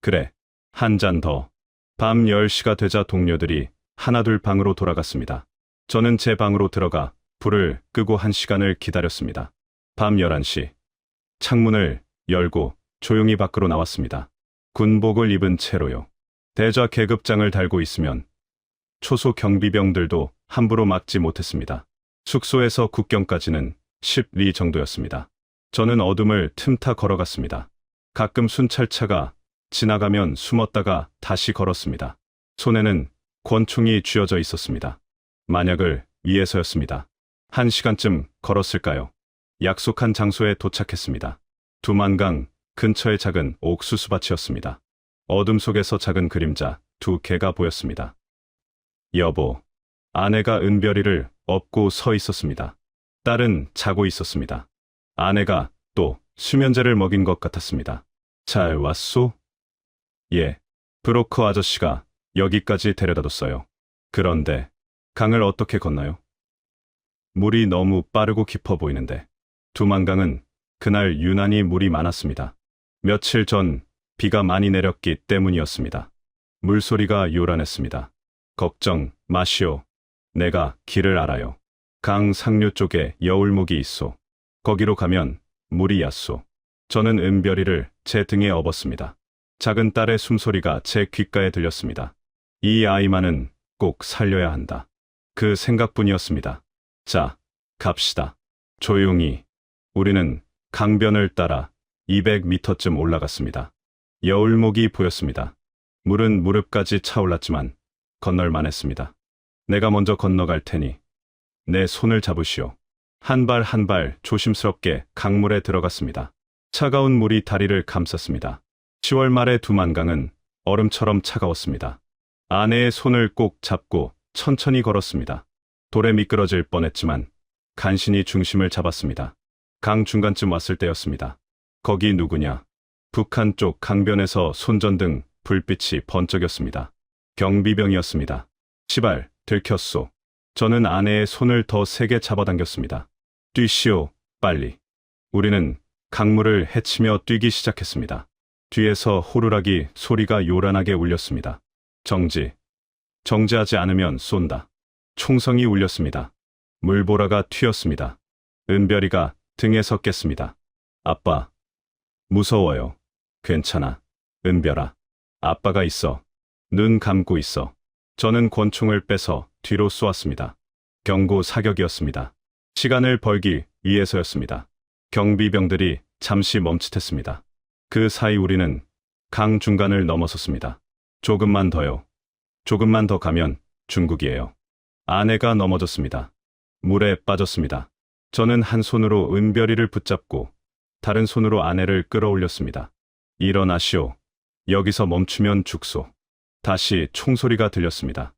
그래. 한 잔 더. 밤 10시가 되자 동료들이 하나둘 방으로 돌아갔습니다. 저는 제 방으로 들어가 불을 끄고 1시간을 기다렸습니다. 밤 11시. 창문을 열고 조용히 밖으로 나왔습니다. 군복을 입은 채로요. 대좌 계급장을 달고 있으면 초소 경비병들도 함부로 막지 못했습니다. 숙소에서 국경까지는 10리 정도였습니다. 저는 어둠을 틈타 걸어갔습니다. 가끔 순찰차가 지나가면 숨었다가 다시 걸었습니다. 손에는 권총이 쥐어져 있었습니다. 만약을 위해서였습니다. 1시간쯤 걸었을까요? 약속한 장소에 도착했습니다. 두만강 근처의 작은 옥수수밭이었습니다. 어둠 속에서 작은 그림자 2개가 보였습니다. 여보, 아내가 은별이를 업고 서 있었습니다. 딸은 자고 있었습니다. 아내가 또 수면제를 먹인 것 같았습니다. 잘 왔소? 예, 브로커 아저씨가 여기까지 데려다줬어요. 그런데 강을 어떻게 건너요? 물이 너무 빠르고 깊어 보이는데. 두만강은 그날 유난히 물이 많았습니다. 며칠 전 비가 많이 내렸기 때문이었습니다. 물소리가 요란했습니다. 걱정 마시오. 내가 길을 알아요. 강 상류 쪽에 여울목이 있소. 거기로 가면 물이 얕소. 저는 은별이를 제 등에 업었습니다. 작은 딸의 숨소리가 제 귓가에 들렸습니다. 이 아이만은 꼭 살려야 한다. 그 생각뿐이었습니다. 자, 갑시다. 조용히. 우리는 강변을 따라 200m쯤 올라갔습니다. 여울목이 보였습니다. 물은 무릎까지 차올랐지만 건널만 했습니다. 내가 먼저 건너갈 테니 내 손을 잡으시오. 한 발 한 발 조심스럽게 강물에 들어갔습니다. 차가운 물이 다리를 감쌌습니다. 10월 말의 두만강은 얼음처럼 차가웠습니다. 아내의 손을 꼭 잡고 천천히 걸었습니다. 돌에 미끄러질 뻔했지만 간신히 중심을 잡았습니다. 강 중간쯤 왔을 때였습니다. 거기 누구냐? 북한 쪽 강변에서 손전등 불빛이 번쩍였습니다. 경비병이었습니다. 시발, 들켰소. 저는 아내의 손을 더 세게 잡아당겼습니다. 뛰시오, 빨리. 우리는 강물을 헤치며 뛰기 시작했습니다. 뒤에서 호루라기 소리가 요란하게 울렸습니다. 정지. 정지하지 않으면 쏜다. 총성이 울렸습니다. 물보라가 튀었습니다. 은별이가 등에 섰겠습니다. 아빠. 무서워요. 괜찮아. 은별아. 아빠가 있어. 눈 감고 있어. 저는 권총을 빼서 뒤로 쏘았습니다. 경고 사격이었습니다. 시간을 벌기 위해서였습니다. 경비병들이 잠시 멈칫했습니다. 그 사이 우리는 강 중간을 넘어섰습니다. 조금만 더요. 조금만 더 가면 중국이에요. 아내가 넘어졌습니다. 물에 빠졌습니다. 저는 한 손으로 은별이를 붙잡고 다른 손으로 아내를 끌어올렸습니다. 일어나시오. 여기서 멈추면 죽소. 다시 총소리가 들렸습니다.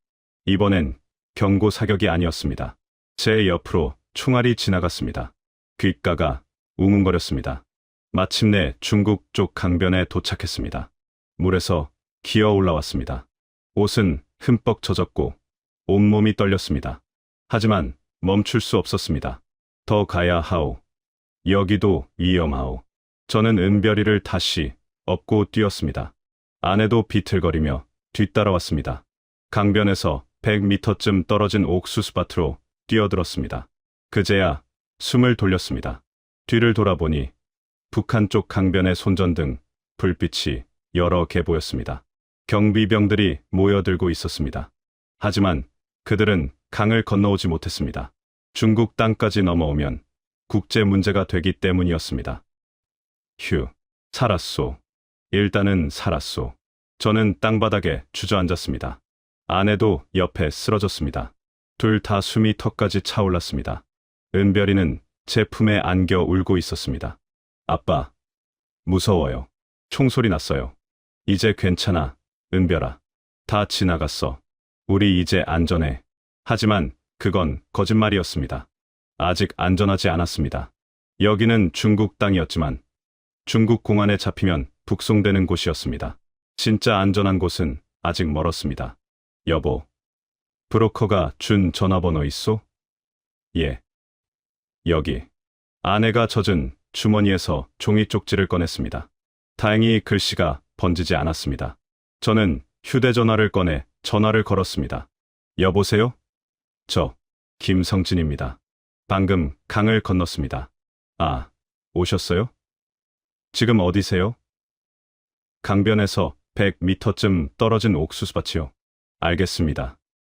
이번엔 경고 사격이 아니었습니다. 제 옆으로 총알이 지나갔습니다. 귓가가 웅웅거렸습니다. 마침내 중국 쪽 강변에 도착했습니다. 물에서 기어 올라왔습니다. 옷은 흠뻑 젖었고 온몸이 떨렸습니다. 하지만 멈출 수 없었습니다. 더 가야 하오. 여기도 위험하오. 저는 은별이를 다시 업고 뛰었습니다. 아내도 비틀거리며 뒤따라왔습니다. 강변에서 100m쯤 떨어진 옥수수밭으로 뛰어들었습니다. 그제야 숨을 돌렸습니다. 뒤를 돌아보니 북한 쪽 강변의 손전등 불빛이 여러 개 보였습니다. 경비병들이 모여들고 있었습니다. 하지만 그들은 강을 건너오지 못했습니다. 중국 땅까지 넘어오면 국제 문제가 되기 때문이었습니다. 휴, 살았소. 일단은 살았소. 저는 땅바닥에 주저앉았습니다. 아내도 옆에 쓰러졌습니다. 둘 다 숨이 턱까지 차올랐습니다. 은별이는 제 품에 안겨 울고 있었습니다. 아빠, 무서워요. 총소리 났어요. 이제 괜찮아, 은별아. 다 지나갔어. 우리 이제 안전해. 하지만 그건 거짓말이었습니다. 아직 안전하지 않았습니다. 여기는 중국 땅이었지만 중국 공안에 잡히면 북송되는 곳이었습니다. 진짜 안전한 곳은 아직 멀었습니다. 여보, 브로커가 준 전화번호 있소? 예. 여기. 아내가 젖은 주머니에서 종이 쪽지를 꺼냈습니다. 다행히 글씨가 번지지 않았습니다. 저는 휴대전화를 꺼내 전화를 걸었습니다. 여보세요? 저, 김성진입니다. 방금 강을 건넜습니다. 아, 오셨어요? 지금 어디세요? 강변에서 100m쯤 떨어진 옥수수밭이요. 알겠습니다.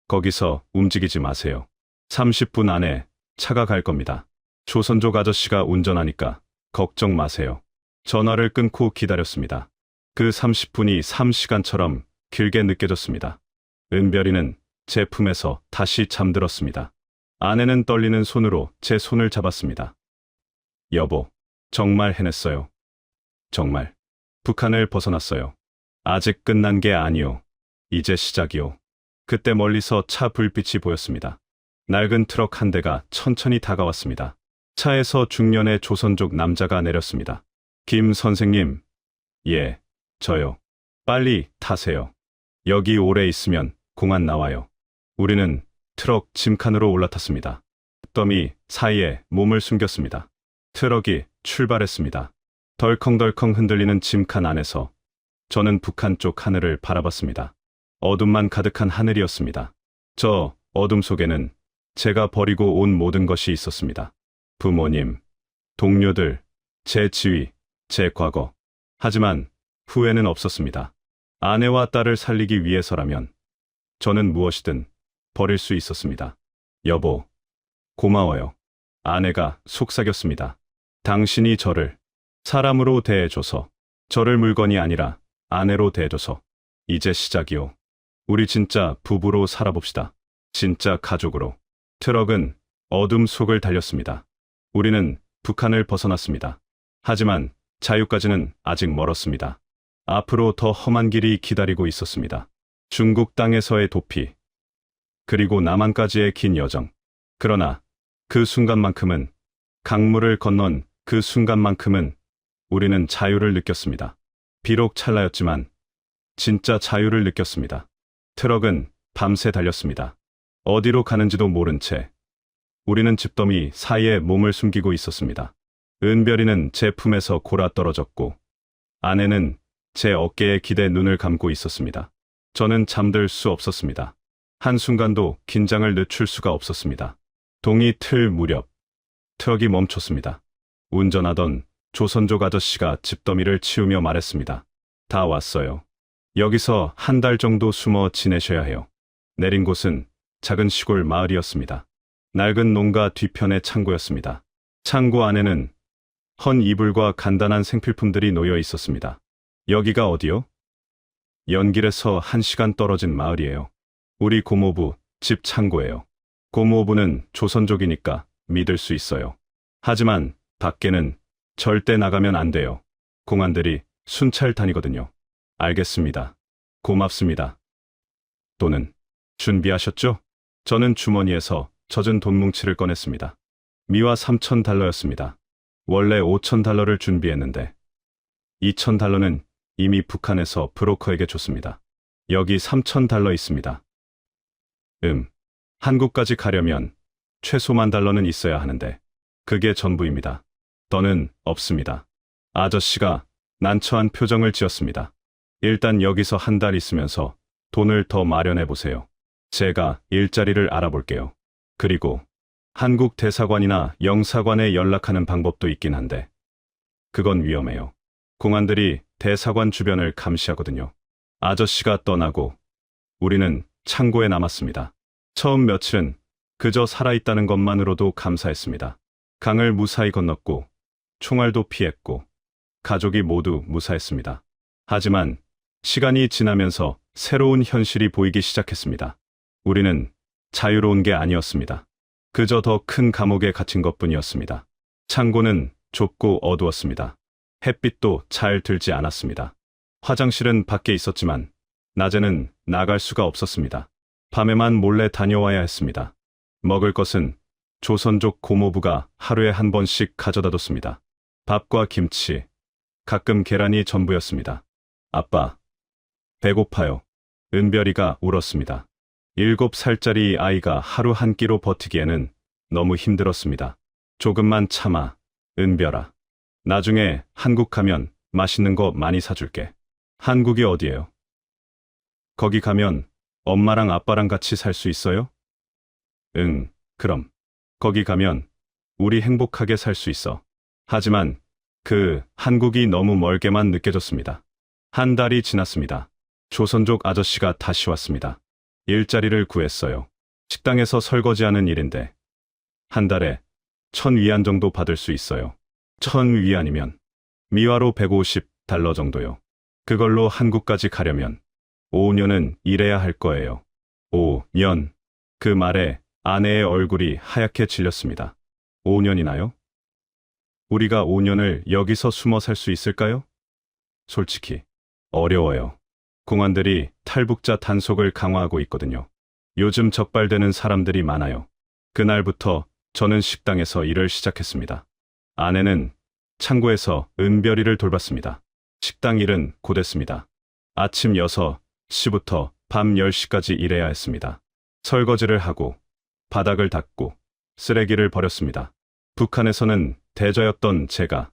거기서 움직이지 마세요. 30분 안에 차가 갈 겁니다. 조선족 아저씨가 운전하니까 걱정 마세요. 전화를 끊고 기다렸습니다. 그 30분이 3시간처럼 길게 느껴졌습니다. 은별이는 제 품에서 다시 잠들었습니다. 아내는 떨리는 손으로 제 손을 잡았습니다. 여보, 정말 해냈어요. 정말. 북한을 벗어났어요. 아직 끝난 게 아니요. 이제 시작이요. 그때 멀리서 차 불빛이 보였습니다. 낡은 트럭 한 대가 천천히 다가왔습니다. 차에서 중년의 조선족 남자가 내렸습니다. 김 선생님. 예, 저요. 빨리 타세요. 여기 오래 있으면 공안 나와요. 우리는 트럭 짐칸으로 올라탔습니다. 더미 사이에 몸을 숨겼습니다. 트럭이 출발했습니다. 덜컹덜컹 흔들리는 짐칸 안에서 저는 북한 쪽 하늘을 바라봤습니다. 어둠만 가득한 하늘이었습니다. 저 어둠 속에는 제가 버리고 온 모든 것이 있었습니다. 부모님, 동료들, 제 지위, 제 과거. 하지만 후회는 없었습니다. 아내와 딸을 살리기 위해서라면 저는 무엇이든 버릴 수 있었습니다. 여보, 고마워요. 아내가 속삭였습니다. 당신이 저를 사람으로 대해줘서, 저를 물건이 아니라 아내로 대해줘서. 이제 시작이요. 우리 진짜 부부로 살아봅시다. 진짜 가족으로. 트럭은 어둠 속을 달렸습니다. 우리는 북한을 벗어났습니다. 하지만 자유까지는 아직 멀었습니다. 앞으로 더 험한 길이 기다리고 있었습니다. 중국 땅에서의 도피, 그리고 남한까지의 긴 여정. 그러나 그 순간만큼은, 강물을 건넌 그 순간만큼은 우리는 자유를 느꼈습니다. 비록 찰나였지만 진짜 자유를 느꼈습니다. 트럭은 밤새 달렸습니다. 어디로 가는지도 모른 채 우리는 집더미 사이에 몸을 숨기고 있었습니다. 은별이는 제 품에서 골아 떨어졌고 아내는 제 어깨에 기대 눈을 감고 있었습니다. 저는 잠들 수 없었습니다. 한순간도 긴장을 늦출 수가 없었습니다. 동이 틀 무렵 트럭이 멈췄습니다. 운전하던 조선족 아저씨가 집더미를 치우며 말했습니다. 다 왔어요. 여기서 한 달 정도 숨어 지내셔야 해요. 내린 곳은 작은 시골 마을이었습니다. 낡은 농가 뒤편의 창고였습니다. 창고 안에는 헌 이불과 간단한 생필품들이 놓여 있었습니다. 여기가 어디요? 연길에서 1시간 떨어진 마을이에요. 우리 고모부 집 창고예요. 고모부는 조선족이니까 믿을 수 있어요. 하지만 밖에는 절대 나가면 안 돼요. 공안들이 순찰 다니거든요. 알겠습니다. 고맙습니다. 돈은 준비하셨죠? 저는 주머니에서 젖은 돈 뭉치를 꺼냈습니다. 미화 3,000달러였습니다. 원래 5,000달러를 준비했는데 2,000달러는 이미 북한에서 브로커에게 줬습니다. 여기 3,000달러 있습니다. 한국까지 가려면 최소 10,000달러는 있어야 하는데 그게 전부입니다. 더는 없습니다. 아저씨가 난처한 표정을 지었습니다. 일단 여기서 한 달 있으면서 돈을 더 마련해 보세요. 제가 일자리를 알아볼게요. 그리고 한국 대사관이나 영사관에 연락하는 방법도 있긴 한데 그건 위험해요. 공안들이 대사관 주변을 감시하거든요. 아저씨가 떠나고 우리는 창고에 남았습니다. 처음 며칠은 그저 살아있다는 것만으로도 감사했습니다. 강을 무사히 건넜고 총알도 피했고 가족이 모두 무사했습니다. 하지만 시간이 지나면서 새로운 현실이 보이기 시작했습니다. 우리는 자유로운 게 아니었습니다. 그저 더 큰 감옥에 갇힌 것뿐이었습니다. 창고는 좁고 어두웠습니다. 햇빛도 잘 들지 않았습니다. 화장실은 밖에 있었지만 낮에는 나갈 수가 없었습니다. 밤에만 몰래 다녀와야 했습니다. 먹을 것은 조선족 고모부가 하루에 한 번씩 가져다 뒀습니다. 밥과 김치, 가끔 계란이 전부였습니다. 아빠, 배고파요. 은별이가 울었습니다. 7살짜리 아이가 하루 한 끼로 버티기에는 너무 힘들었습니다. 조금만 참아, 은별아. 나중에 한국 가면 맛있는 거 많이 사줄게. 한국이 어디예요? 거기 가면 엄마랑 아빠랑 같이 살 수 있어요? 응, 그럼. 거기 가면 우리 행복하게 살 수 있어. 하지만 한국이 너무 멀게만 느껴졌습니다. 한 달이 지났습니다. 조선족 아저씨가 다시 왔습니다. 일자리를 구했어요. 식당에서 설거지하는 일인데 한 달에 1,000위안 정도 받을 수 있어요. 1,000위안이면 미화로 $150 정도요. 그걸로 한국까지 가려면 5년은 일해야 할 거예요. 5년. 그 말에 아내의 얼굴이 하얗게 질렸습니다. 5년이나요? 우리가 5년을 여기서 숨어 살 수 있을까요? 솔직히 어려워요. 공안들이 탈북자 단속을 강화하고 있거든요. 요즘 적발되는 사람들이 많아요. 그날부터 저는 식당에서 일을 시작했습니다. 아내는 창고에서 은별이를 돌봤습니다. 식당 일은 고됐습니다. 아침 6시부터 밤 10시까지 일해야 했습니다. 설거지를 하고 바닥을 닦고 쓰레기를 버렸습니다. 북한에서는 대저였던 제가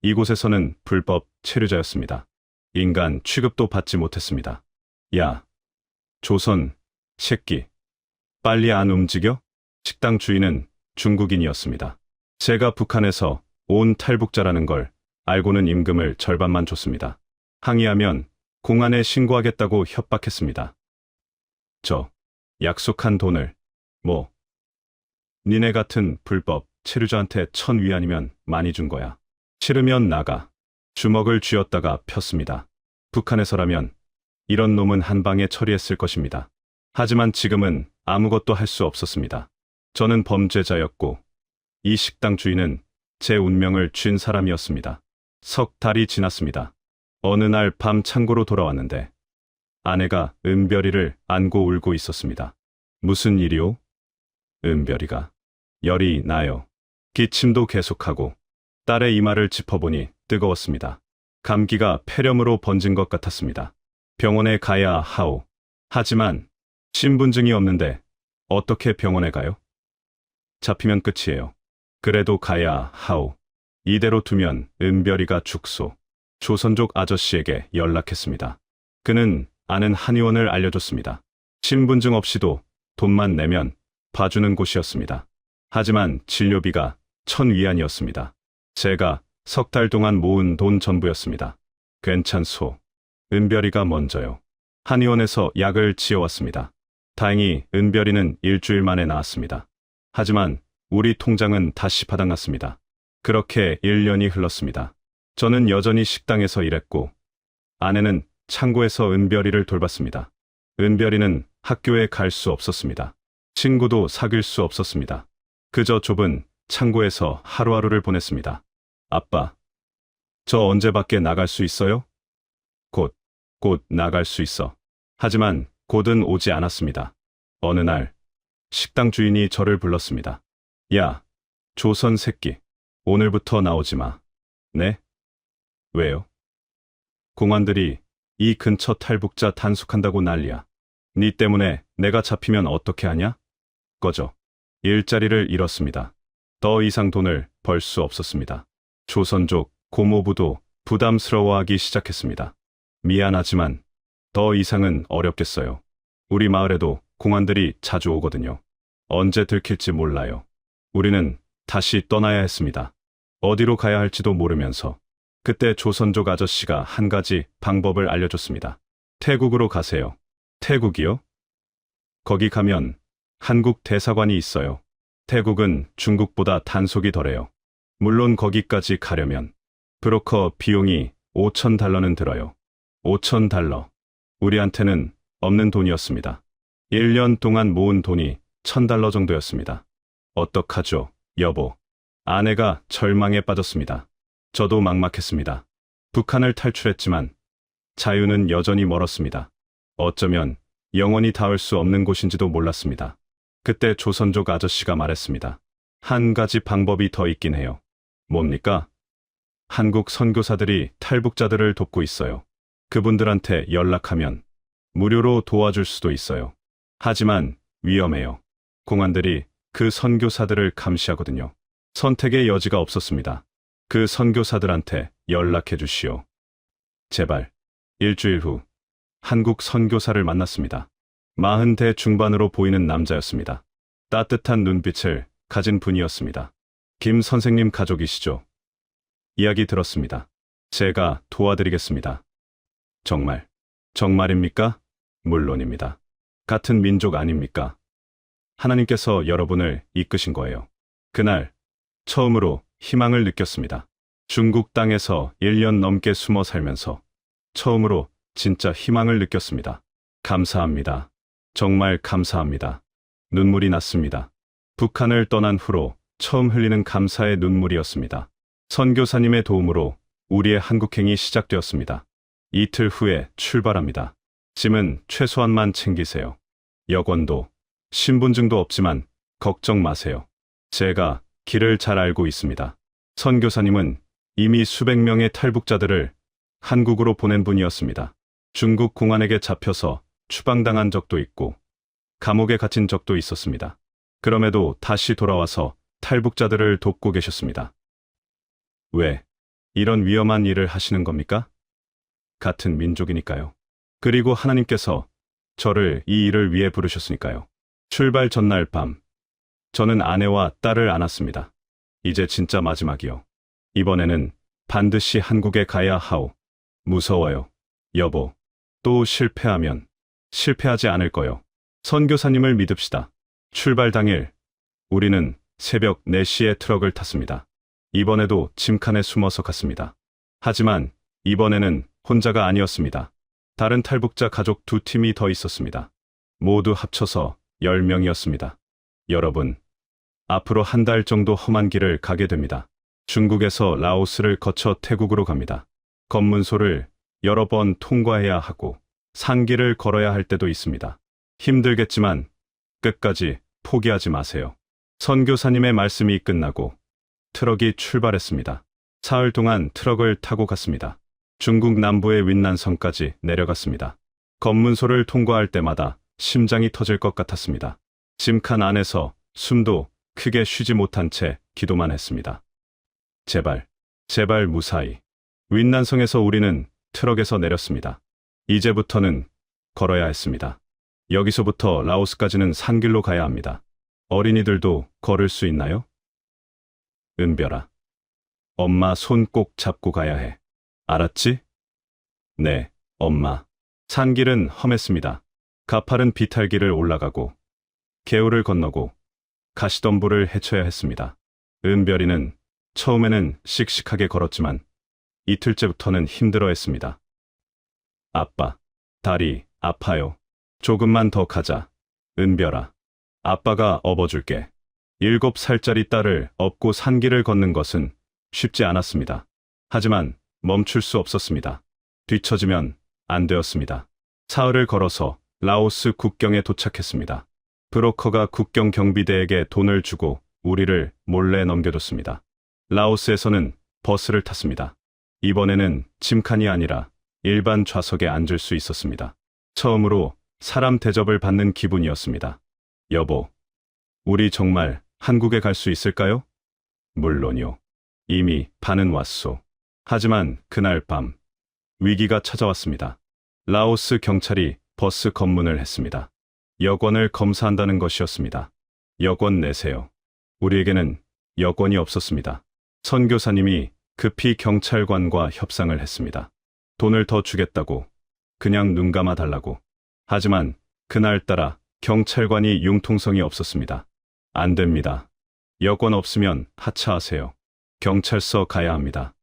이곳에서는 불법 체류자였습니다. 인간 취급도 받지 못했습니다. 야, 조선 새끼, 빨리 안 움직여? 식당 주인은 중국인이었습니다. 제가 북한에서 온 탈북자라는 걸 알고는 임금을 절반만 줬습니다. 항의하면 공안에 신고하겠다고 협박했습니다. 저 약속한 돈을 니네 같은 불법 체류자한테 1,000위안이면 많이 준 거야. 싫으면 나가. 주먹을 쥐었다가 폈습니다. 북한에서라면 이런 놈은 한 방에 처리했을 것입니다. 하지만 지금은 아무것도 할 수 없었습니다. 저는 범죄자였고 이 식당 주인은 제 운명을 쥔 사람이었습니다. 석 달이 지났습니다. 어느 날 밤 창고로 돌아왔는데 아내가 은별이를 안고 울고 있었습니다. 무슨 일이오? 은별이가 열이 나요. 기침도 계속하고 딸의 이마를 짚어보니 뜨거웠습니다. 감기가 폐렴으로 번진 것 같았습니다. 병원에 가야 하오. 하지만 신분증이 없는데 어떻게 병원에 가요? 잡히면 끝이에요. 그래도 가야 하오. 이대로 두면 은별이가 죽소. 조선족 아저씨에게 연락했습니다. 그는 아는 한의원을 알려줬습니다. 신분증 없이도 돈만 내면 봐주는 곳이었습니다. 하지만 진료비가 1,000위안이었습니다. 제가 석 달 동안 모은 돈 전부였습니다. 괜찮소. 은별이가 먼저요. 한의원에서 약을 지어왔습니다. 다행히 은별이는 일주일 만에 나았습니다. 하지만 우리 통장은 다시 바닥났습니다. 그렇게 1년이 흘렀습니다. 저는 여전히 식당에서 일했고 아내는 창고에서 은별이를 돌봤습니다. 은별이는 학교에 갈 수 없었습니다. 친구도 사귈 수 없었습니다. 그저 좁은 창고에서 하루하루를 보냈습니다. 아빠, 저 언제 밖에 나갈 수 있어요? 곧 나갈 수 있어. 하지만 곧은 오지 않았습니다. 어느 날 식당 주인이 저를 불렀습니다. 야, 조선 새끼, 오늘부터 나오지 마. 네? 왜요? 공안들이 이 근처 탈북자 단속한다고 난리야. 니 때문에 내가 잡히면 어떻게 하냐? 꺼져. 일자리를 잃었습니다. 더 이상 돈을 벌 수 없었습니다. 조선족 고모부도 부담스러워하기 시작했습니다. 미안하지만 더 이상은 어렵겠어요. 우리 마을에도 공안들이 자주 오거든요. 언제 들킬지 몰라요. 우리는 다시 떠나야 했습니다. 어디로 가야 할지도 모르면서 그때 조선족 아저씨가 한 가지 방법을 알려줬습니다. 태국으로 가세요. 태국이요? 거기 가면 한국 대사관이 있어요. 태국은 중국보다 단속이 덜해요. 물론 거기까지 가려면 브로커 비용이 5,000달러는 들어요. 5,000달러. 우리한테는 없는 돈이었습니다. 1년 동안 모은 돈이 1,000달러 정도였습니다. 어떡하죠, 여보. 아내가 절망에 빠졌습니다. 저도 막막했습니다. 북한을 탈출했지만 자유는 여전히 멀었습니다. 어쩌면 영원히 닿을 수 없는 곳인지도 몰랐습니다. 그때 조선족 아저씨가 말했습니다. 한 가지 방법이 더 있긴 해요. 뭡니까? 한국 선교사들이 탈북자들을 돕고 있어요. 그분들한테 연락하면 무료로 도와줄 수도 있어요. 하지만 위험해요. 공안들이 그 선교사들을 감시하거든요. 선택의 여지가 없었습니다. 그 선교사들한테 연락해 주시오. 제발. 일주일 후 한국 선교사를 만났습니다. 40대 중반으로 보이는 남자였습니다. 따뜻한 눈빛을 가진 분이었습니다. 김 선생님 가족이시죠? 이야기 들었습니다. 제가 도와드리겠습니다. 정말입니까? 물론입니다. 같은 민족 아닙니까? 하나님께서 여러분을 이끄신 거예요. 그날 처음으로 희망을 느꼈습니다. 중국 땅에서 1년 넘게 숨어 살면서 처음으로 진짜 희망을 느꼈습니다. 감사합니다. 정말 감사합니다. 눈물이 났습니다. 북한을 떠난 후로 처음 흘리는 감사의 눈물이었습니다. 선교사님의 도움으로 우리의 한국행이 시작되었습니다. 이틀 후에 출발합니다. 짐은 최소한만 챙기세요. 여권도, 신분증도 없지만 걱정 마세요. 제가 길을 잘 알고 있습니다. 선교사님은 이미 수백 명의 탈북자들을 한국으로 보낸 분이었습니다. 중국 공안에게 잡혀서 추방당한 적도 있고 감옥에 갇힌 적도 있었습니다. 그럼에도 다시 돌아와서 탈북자들을 돕고 계셨습니다. 왜 이런 위험한 일을 하시는 겁니까? 같은 민족이니까요. 그리고 하나님께서 저를 이 일을 위해 부르셨으니까요. 출발 전날 밤, 저는 아내와 딸을 안았습니다. 이제 진짜 마지막이요. 이번에는 반드시 한국에 가야 하오. 무서워요. 여보, 또 실패하면 실패하지 않을 거요. 선교사님을 믿읍시다. 출발 당일, 우리는 새벽 4시에 트럭을 탔습니다. 이번에도 짐칸에 숨어서 갔습니다. 하지만 이번에는 혼자가 아니었습니다. 다른 탈북자 가족 2팀이 더 있었습니다. 모두 합쳐서 10명이었습니다. 여러분, 앞으로 한 달 정도 험한 길을 가게 됩니다. 중국에서 라오스를 거쳐 태국으로 갑니다. 검문소를 여러 번 통과해야 하고 산길을 걸어야 할 때도 있습니다. 힘들겠지만 끝까지 포기하지 마세요. 선교사님의 말씀이 끝나고 트럭이 출발했습니다. 사흘 동안 트럭을 타고 갔습니다. 중국 남부의 윈난성까지 내려갔습니다. 검문소를 통과할 때마다 심장이 터질 것 같았습니다. 짐칸 안에서 숨도 크게 쉬지 못한 채 기도만 했습니다. 제발 무사히. 윈난성에서 우리는 트럭에서 내렸습니다. 이제부터는 걸어야 했습니다. 여기서부터 라오스까지는 산길로 가야 합니다. 어린이들도 걸을 수 있나요? 은별아, 엄마 손 꼭 잡고 가야 해. 알았지? 네, 엄마. 산길은 험했습니다. 가파른 비탈길을 올라가고 개울을 건너고 가시덤불을 헤쳐야 했습니다. 은별이는 처음에는 씩씩하게 걸었지만 이틀째부터는 힘들어했습니다. 아빠, 다리 아파요. 조금만 더 가자. 은별아, 아빠가 업어줄게. 7살짜리 딸을 업고 산길을 걷는 것은 쉽지 않았습니다. 하지만 멈출 수 없었습니다. 뒤처지면 안 되었습니다. 사흘을 걸어서 라오스 국경에 도착했습니다. 브로커가 국경 경비대에게 돈을 주고 우리를 몰래 넘겨줬습니다. 라오스에서는 버스를 탔습니다. 이번에는 짐칸이 아니라 일반 좌석에 앉을 수 있었습니다. 처음으로 사람 대접을 받는 기분이었습니다. 여보, 우리 정말 한국에 갈 수 있을까요? 물론요. 이미 반은 왔소. 하지만 그날 밤 위기가 찾아왔습니다. 라오스 경찰이 버스 검문을 했습니다. 여권을 검사한다는 것이었습니다. 여권 내세요. 우리에게는 여권이 없었습니다. 선교사님이 급히 경찰관과 협상을 했습니다. 돈을 더 주겠다고, 그냥 눈 감아 달라고. 하지만 그날따라 경찰관이 융통성이 없었습니다. 안 됩니다. 여권 없으면 하차하세요. 경찰서 가야 합니다.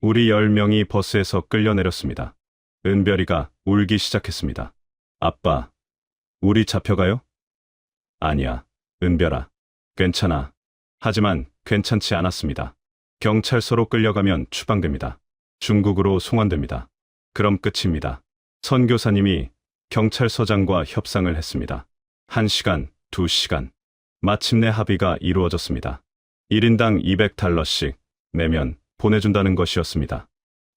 우리 10명이 버스에서 끌려 내렸습니다. 은별이가 울기 시작했습니다. 아빠, 우리 잡혀가요? 아니야, 은별아. 괜찮아. 하지만 괜찮지 않았습니다. 경찰서로 끌려가면 추방됩니다. 중국으로 송환됩니다. 그럼 끝입니다. 선교사님이 경찰서장과 협상을 했습니다. 1시간, 2시간. 마침내 합의가 이루어졌습니다. 1인당 200달러씩 내면 보내준다는 것이었습니다.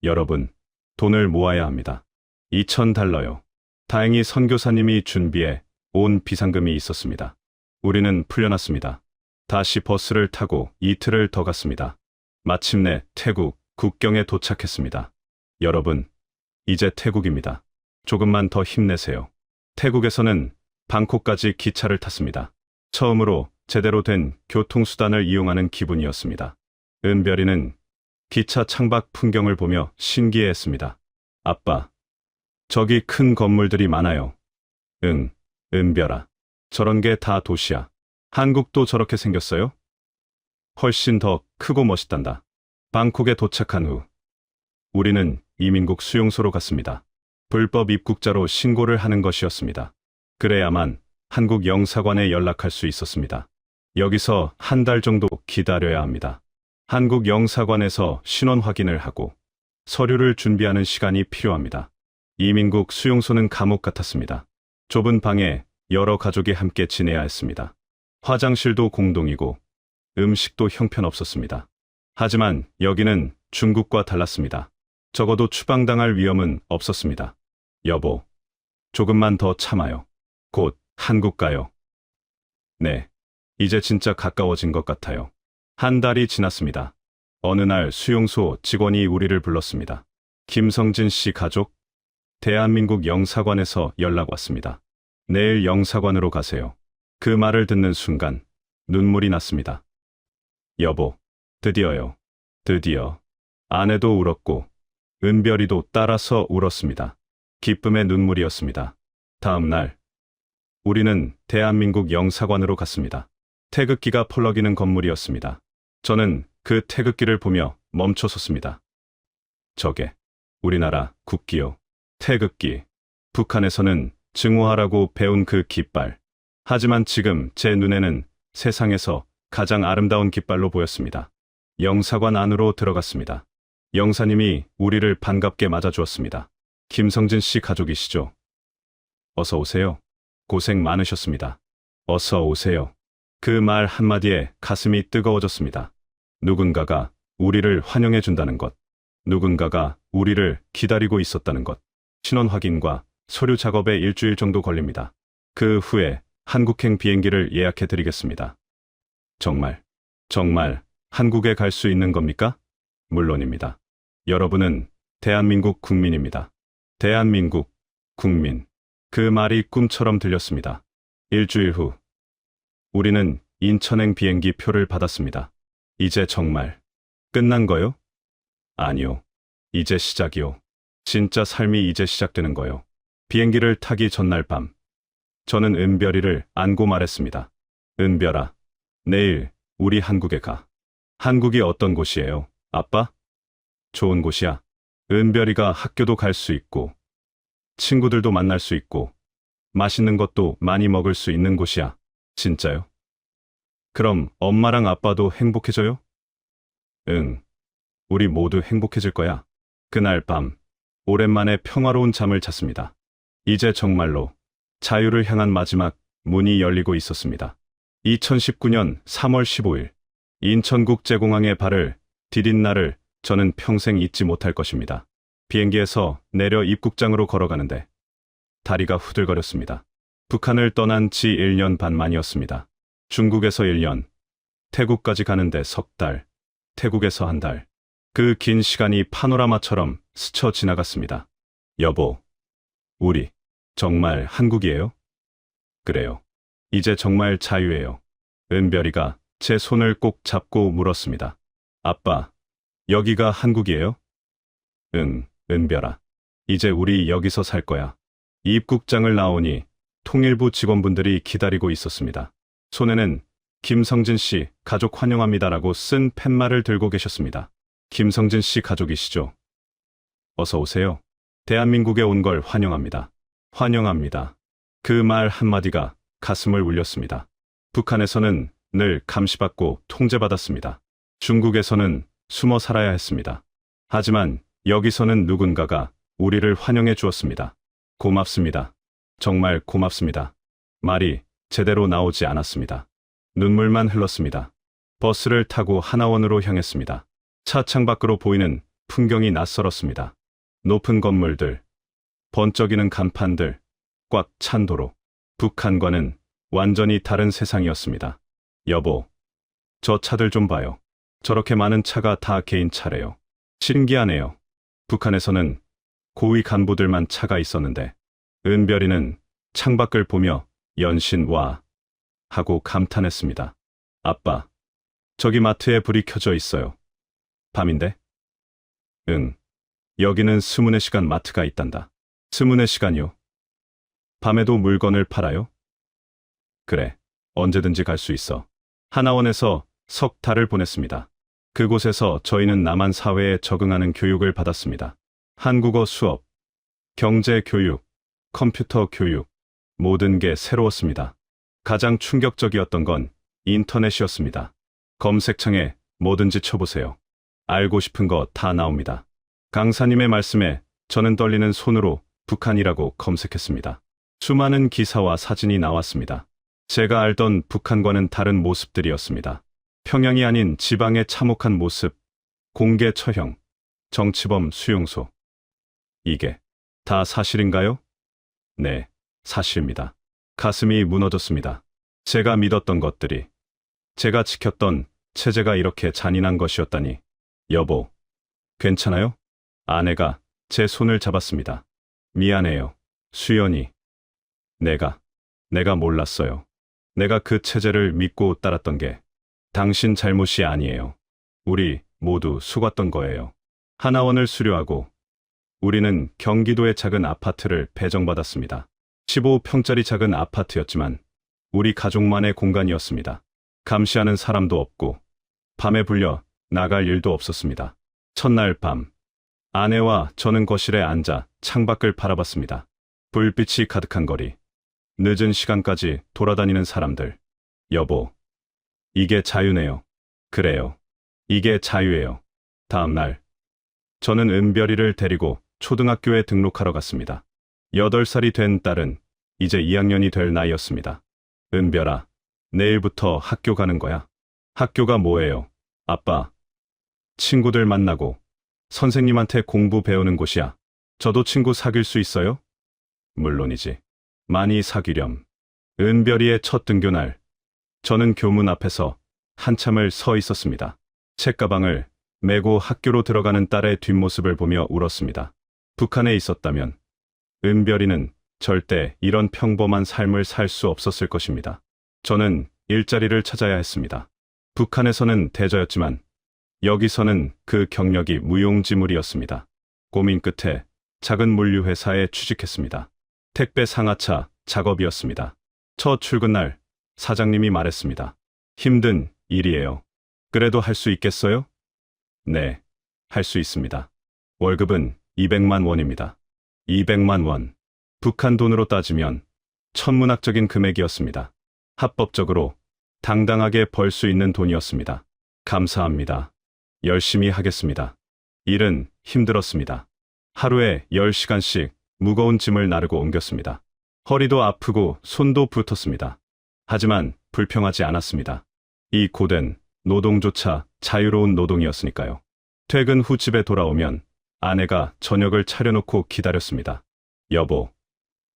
여러분, 돈을 모아야 합니다. 2000달러요. 다행히 선교사님이 준비해 온 비상금이 있었습니다. 우리는 풀려났습니다. 다시 버스를 타고 이틀을 더 갔습니다. 마침내 태국 국경에 도착했습니다. 여러분, 이제 태국입니다. 조금만 더 힘내세요. 태국에서는 방콕까지 기차를 탔습니다. 처음으로 제대로 된 교통수단을 이용하는 기분이었습니다. 은별이는 기차 창밖 풍경을 보며 신기해했습니다. 아빠, 저기 큰 건물들이 많아요. 응, 은별아. 저런 게 다 도시야. 한국도 저렇게 생겼어요? 훨씬 더 크고 멋있단다. 방콕에 도착한 후 우리는 이민국 수용소로 갔습니다. 불법 입국자로 신고를 하는 것이었습니다. 그래야만 한국 영사관에 연락할 수 있었습니다. 여기서 한 달 정도 기다려야 합니다. 한국 영사관에서 신원 확인을 하고 서류를 준비하는 시간이 필요합니다. 이민국 수용소는 감옥 같았습니다. 좁은 방에 여러 가족이 함께 지내야 했습니다. 화장실도 공동이고 음식도 형편없었습니다. 하지만 여기는 중국과 달랐습니다. 적어도 추방당할 위험은 없었습니다. 여보, 조금만 더 참아요. 곧 한국 가요. 네, 이제 진짜 가까워진 것 같아요. 한 달이 지났습니다. 어느 날 수용소 직원이 우리를 불렀습니다. 김성진 씨 가족? 대한민국 영사관에서 연락 왔습니다. 내일 영사관으로 가세요. 그 말을 듣는 순간 눈물이 났습니다. 여보, 드디어요. 드디어. 아내도 울었고 은별이도 따라서 울었습니다. 기쁨의 눈물이었습니다. 다음 날 우리는 대한민국 영사관으로 갔습니다. 태극기가 펄럭이는 건물이었습니다. 저는 그 태극기를 보며 멈춰섰습니다. 저게 우리나라 국기요. 태극기. 북한에서는 증오하라고 배운 그 깃발. 하지만 지금 제 눈에는 세상에서 가장 아름다운 깃발로 보였습니다. 영사관 안으로 들어갔습니다. 영사님이 우리를 반갑게 맞아주었습니다. 김성진 씨 가족이시죠? 어서 오세요. 고생 많으셨습니다. 어서 오세요. 그 말 한마디에 가슴이 뜨거워졌습니다. 누군가가 우리를 환영해 준다는 것. 누군가가 우리를 기다리고 있었다는 것. 신원 확인과 서류 작업에 일주일 정도 걸립니다. 그 후에 한국행 비행기를 예약해 드리겠습니다. 정말 한국에 갈 수 있는 겁니까? 물론입니다. 여러분은 대한민국 국민입니다. 대한민국 국민. 그 말이 꿈처럼 들렸습니다. 일주일 후 우리는 인천행 비행기 표를 받았습니다. 이제 정말 끝난 거요? 아니요. 이제 시작이요. 진짜 삶이 이제 시작되는 거요. 비행기를 타기 전날 밤 저는 은별이를 안고 말했습니다. 은별아, 내일 우리 한국에 가. 한국이 어떤 곳이에요, 아빠? 좋은 곳이야. 은별이가 학교도 갈 수 있고 친구들도 만날 수 있고 맛있는 것도 많이 먹을 수 있는 곳이야. 진짜요? 그럼 엄마랑 아빠도 행복해져요? 응. 우리 모두 행복해질 거야. 그날 밤 오랜만에 평화로운 잠을 잤습니다. 이제 정말로 자유를 향한 마지막 문이 열리고 있었습니다. 2019년 3월 15일 인천국제공항에 발을 디딘 날을 저는 평생 잊지 못할 것입니다. 비행기에서 내려 입국장으로 걸어가는데 다리가 후들거렸습니다. 북한을 떠난 지 1년 반 만이었습니다. 중국에서 1년, 태국까지 가는데 석 달, 태국에서 한 달. 그 긴 시간이 파노라마처럼 스쳐 지나갔습니다. 여보, 우리 정말 한국이에요? 그래요. 이제 정말 자유예요. 은별이가 제 손을 꼭 잡고 물었습니다. 아빠, 여기가 한국이에요? 응, 은별아. 이제 우리 여기서 살 거야. 입국장을 나오니 통일부 직원분들이 기다리고 있었습니다. 손에는 김성진 씨 가족 환영합니다라고 쓴 팻말을 들고 계셨습니다. 김성진 씨 가족이시죠? 어서 오세요. 대한민국에 온 걸 환영합니다. 환영합니다. 그 말 한마디가 가슴을 울렸습니다. 북한에서는 늘 감시받고 통제받았습니다. 중국에서는 숨어 살아야 했습니다. 하지만 여기서는 누군가가 우리를 환영해 주었습니다. 고맙습니다. 정말 고맙습니다. 말이 제대로 나오지 않았습니다. 눈물만 흘렀습니다. 버스를 타고 하나원으로 향했습니다. 차 창밖으로 보이는 풍경이 낯설었습니다. 높은 건물들, 번쩍이는 간판들, 꽉 찬 도로. 북한과는 완전히 다른 세상이었습니다. 여보, 저 차들 좀 봐요. 저렇게 많은 차가 다 개인 차래요. 신기하네요. 북한에서는 고위 간부들만 차가 있었는데 은별이는 창밖을 보며 연신 와 하고 감탄했습니다. 아빠, 저기 마트에 불이 켜져 있어요. 밤인데? 응, 여기는 24시간 마트가 있단다. 24시간이요? 밤에도 물건을 팔아요? 그래, 언제든지 갈 수 있어. 하나원에서 석 달을 보냈습니다. 그곳에서 저희는 남한 사회에 적응하는 교육을 받았습니다. 한국어 수업, 경제 교육, 컴퓨터 교육, 모든 게 새로웠습니다. 가장 충격적이었던 건 인터넷이었습니다. 검색창에 뭐든지 쳐보세요. 알고 싶은 거 다 나옵니다. 강사님의 말씀에 저는 떨리는 손으로 북한이라고 검색했습니다. 수많은 기사와 사진이 나왔습니다. 제가 알던 북한과는 다른 모습들이었습니다. 평양이 아닌 지방의 참혹한 모습, 공개 처형, 정치범 수용소. 이게 다 사실인가요? 네, 사실입니다. 가슴이 무너졌습니다. 제가 믿었던 것들이, 제가 지켰던 체제가 이렇게 잔인한 것이었다니. 여보, 괜찮아요? 아내가 제 손을 잡았습니다. 미안해요, 수연이. 내가 몰랐어요. 내가 그 체제를 믿고 따랐던 게 당신 잘못이 아니에요. 우리 모두 속았던 거예요. 하나원을 수료하고 우리는 경기도의 작은 아파트를 배정받았습니다. 15평짜리 작은 아파트였지만 우리 가족만의 공간이었습니다. 감시하는 사람도 없고 밤에 불려 나갈 일도 없었습니다. 첫날 밤, 아내와 저는 거실에 앉아 창밖을 바라봤습니다. 불빛이 가득한 거리, 늦은 시간까지 돌아다니는 사람들. 여보, 이게 자유네요. 그래요. 이게 자유예요. 다음 날, 저는 은별이를 데리고 초등학교에 등록하러 갔습니다. 8살이 된 딸은 이제 2학년이 될 나이였습니다. 은별아, 내일부터 학교 가는 거야. 학교가 뭐예요? 아빠, 친구들 만나고 선생님한테 공부 배우는 곳이야. 저도 친구 사귈 수 있어요? 물론이지. 많이 사귀렴. 은별이의 첫 등교날, 저는 교문 앞에서 한참을 서 있었습니다. 책가방을 메고 학교로 들어가는 딸의 뒷모습을 보며 울었습니다. 북한에 있었다면 은별이는 절대 이런 평범한 삶을 살 수 없었을 것입니다. 저는 일자리를 찾아야 했습니다. 북한에서는 대저였지만 여기서는 그 경력이 무용지물이었습니다. 고민 끝에 작은 물류회사에 취직했습니다. 택배 상하차 작업이었습니다. 첫 출근 날 사장님이 말했습니다. 힘든 일이에요. 그래도 할 수 있겠어요? 네, 할 수 있습니다. 월급은 200만 원입니다. 200만 원. 북한 돈으로 따지면 천문학적인 금액이었습니다. 합법적으로 당당하게 벌 수 있는 돈이었습니다. 감사합니다. 열심히 하겠습니다. 일은 힘들었습니다. 하루에 10시간씩 무거운 짐을 나르고 옮겼습니다. 허리도 아프고 손도 붓었습니다. 하지만 불평하지 않았습니다. 이 고된 노동조차 자유로운 노동이었으니까요. 퇴근 후 집에 돌아오면 아내가 저녁을 차려놓고 기다렸습니다. 여보,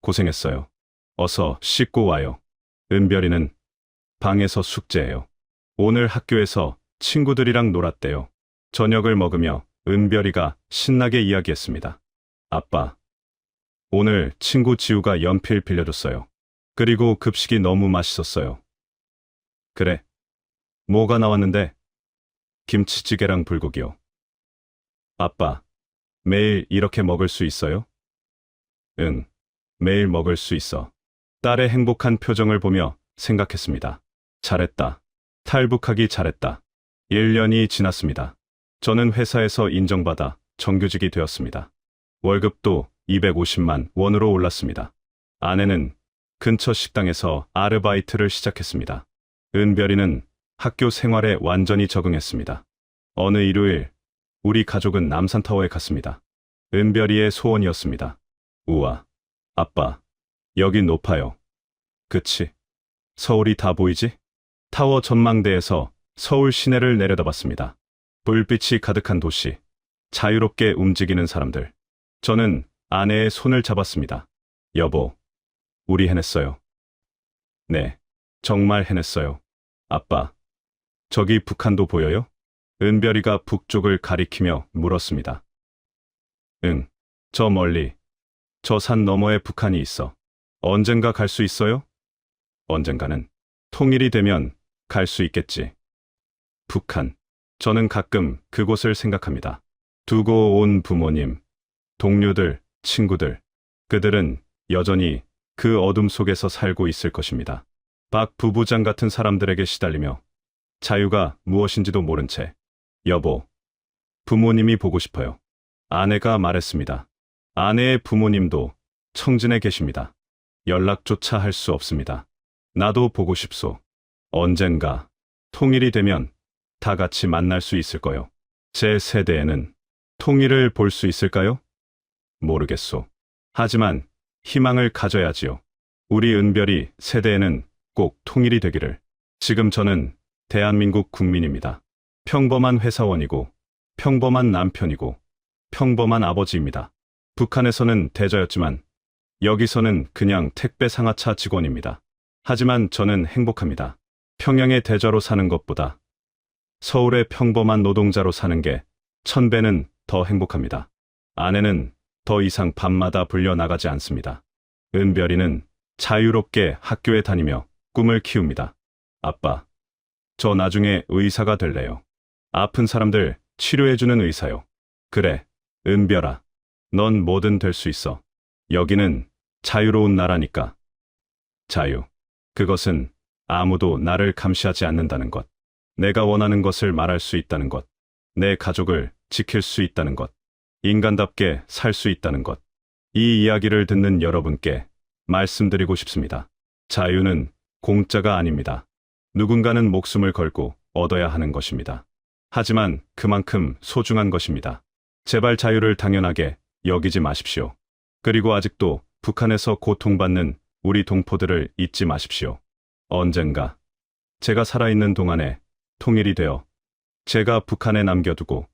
고생했어요. 어서 씻고 와요. 은별이는 방에서 숙제해요. 오늘 학교에서 친구들이랑 놀았대요. 저녁을 먹으며 은별이가 신나게 이야기했습니다. 아빠, 오늘 친구 지우가 연필 빌려줬어요. 그리고 급식이 너무 맛있었어요. 그래. 뭐가 나왔는데? 김치찌개랑 불고기요. 아빠, 매일 이렇게 먹을 수 있어요? 응, 매일 먹을 수 있어. 딸의 행복한 표정을 보며 생각했습니다. 잘했다. 탈북하기 잘했다. 1년이 지났습니다. 저는 회사에서 인정받아 정규직이 되었습니다. 월급도 250만 원으로 올랐습니다. 아내는 근처 식당에서 아르바이트를 시작했습니다. 은별이는 학교 생활에 완전히 적응했습니다. 어느 일요일, 우리 가족은 남산타워에 갔습니다. 은별이의 소원이었습니다. 우와, 아빠, 여긴 높아요. 그치? 서울이 다 보이지? 타워 전망대에서 서울 시내를 내려다봤습니다. 불빛이 가득한 도시, 자유롭게 움직이는 사람들. 저는 아내의 손을 잡았습니다. 여보, 우리 해냈어요. 네, 정말 해냈어요. 아빠, 저기 북한도 보여요? 은별이가 북쪽을 가리키며 물었습니다. 응, 저 멀리, 저 산 너머에 북한이 있어. 언젠가 갈 수 있어요? 언젠가는 통일이 되면 갈 수 있겠지. 북한. 저는 가끔 그곳을 생각합니다. 두고 온 부모님, 동료들, 친구들. 그들은 여전히 그 어둠 속에서 살고 있을 것입니다. 박 부부장 같은 사람들에게 시달리며 자유가 무엇인지도 모른 채. 여보, 부모님이 보고 싶어요. 아내가 말했습니다. 아내의 부모님도 청진에 계십니다. 연락조차 할 수 없습니다. 나도 보고 싶소. 언젠가 통일이 되면 다 같이 만날 수 있을 거요. 제 세대에는 통일을 볼 수 있을까요? 모르겠소. 하지만 희망을 가져야지요. 우리 은별이 세대에는 꼭 통일이 되기를. 지금 저는 대한민국 국민입니다. 평범한 회사원이고, 평범한 남편이고, 평범한 아버지입니다. 북한에서는 대저였지만, 여기서는 그냥 택배 상하차 직원입니다. 하지만 저는 행복합니다. 평양의 대저로 사는 것보다 서울의 평범한 노동자로 사는 게 1000배는 더 행복합니다. 아내는 더 이상 밤마다 불려나가지 않습니다. 은별이는 자유롭게 학교에 다니며 꿈을 키웁니다. 아빠, 저 나중에 의사가 될래요. 아픈 사람들 치료해주는 의사요. 그래, 은별아, 넌 뭐든 될 수 있어. 여기는 자유로운 나라니까. 자유. 그것은 아무도 나를 감시하지 않는다는 것. 내가 원하는 것을 말할 수 있다는 것. 내 가족을 지킬 수 있다는 것. 인간답게 살 수 있다는 것. 이 이야기를 듣는 여러분께 말씀드리고 싶습니다. 자유는 공짜가 아닙니다. 누군가는 목숨을 걸고 얻어야 하는 것입니다. 하지만 그만큼 소중한 것입니다. 제발 자유를 당연하게 여기지 마십시오. 그리고 아직도 북한에서 고통받는 우리 동포들을 잊지 마십시오. 언젠가 제가 살아있는 동안에 통일이 되어 제가 북한에 남겨두고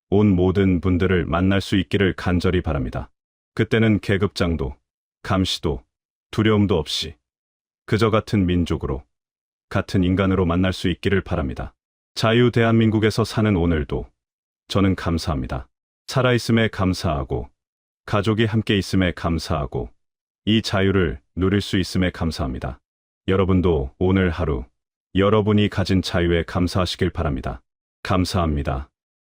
온 모든 분들을 만날 수 있기를 간절히 바랍니다. 그때는 계급장도, 감시도, 두려움도 없이 그저 같은 민족으로, 같은 인간으로 만날 수 있기를 바랍니다. 자유 대한민국에서 사는 오늘도 저는 감사합니다. 살아있음에 감사하고, 가족이 함께 있음에 감사하고, 이 자유를 누릴 수 있음에 감사합니다. 여러분도 오늘 하루 여러분이 가진 자유에 감사하시길 바랍니다. 감사합니다.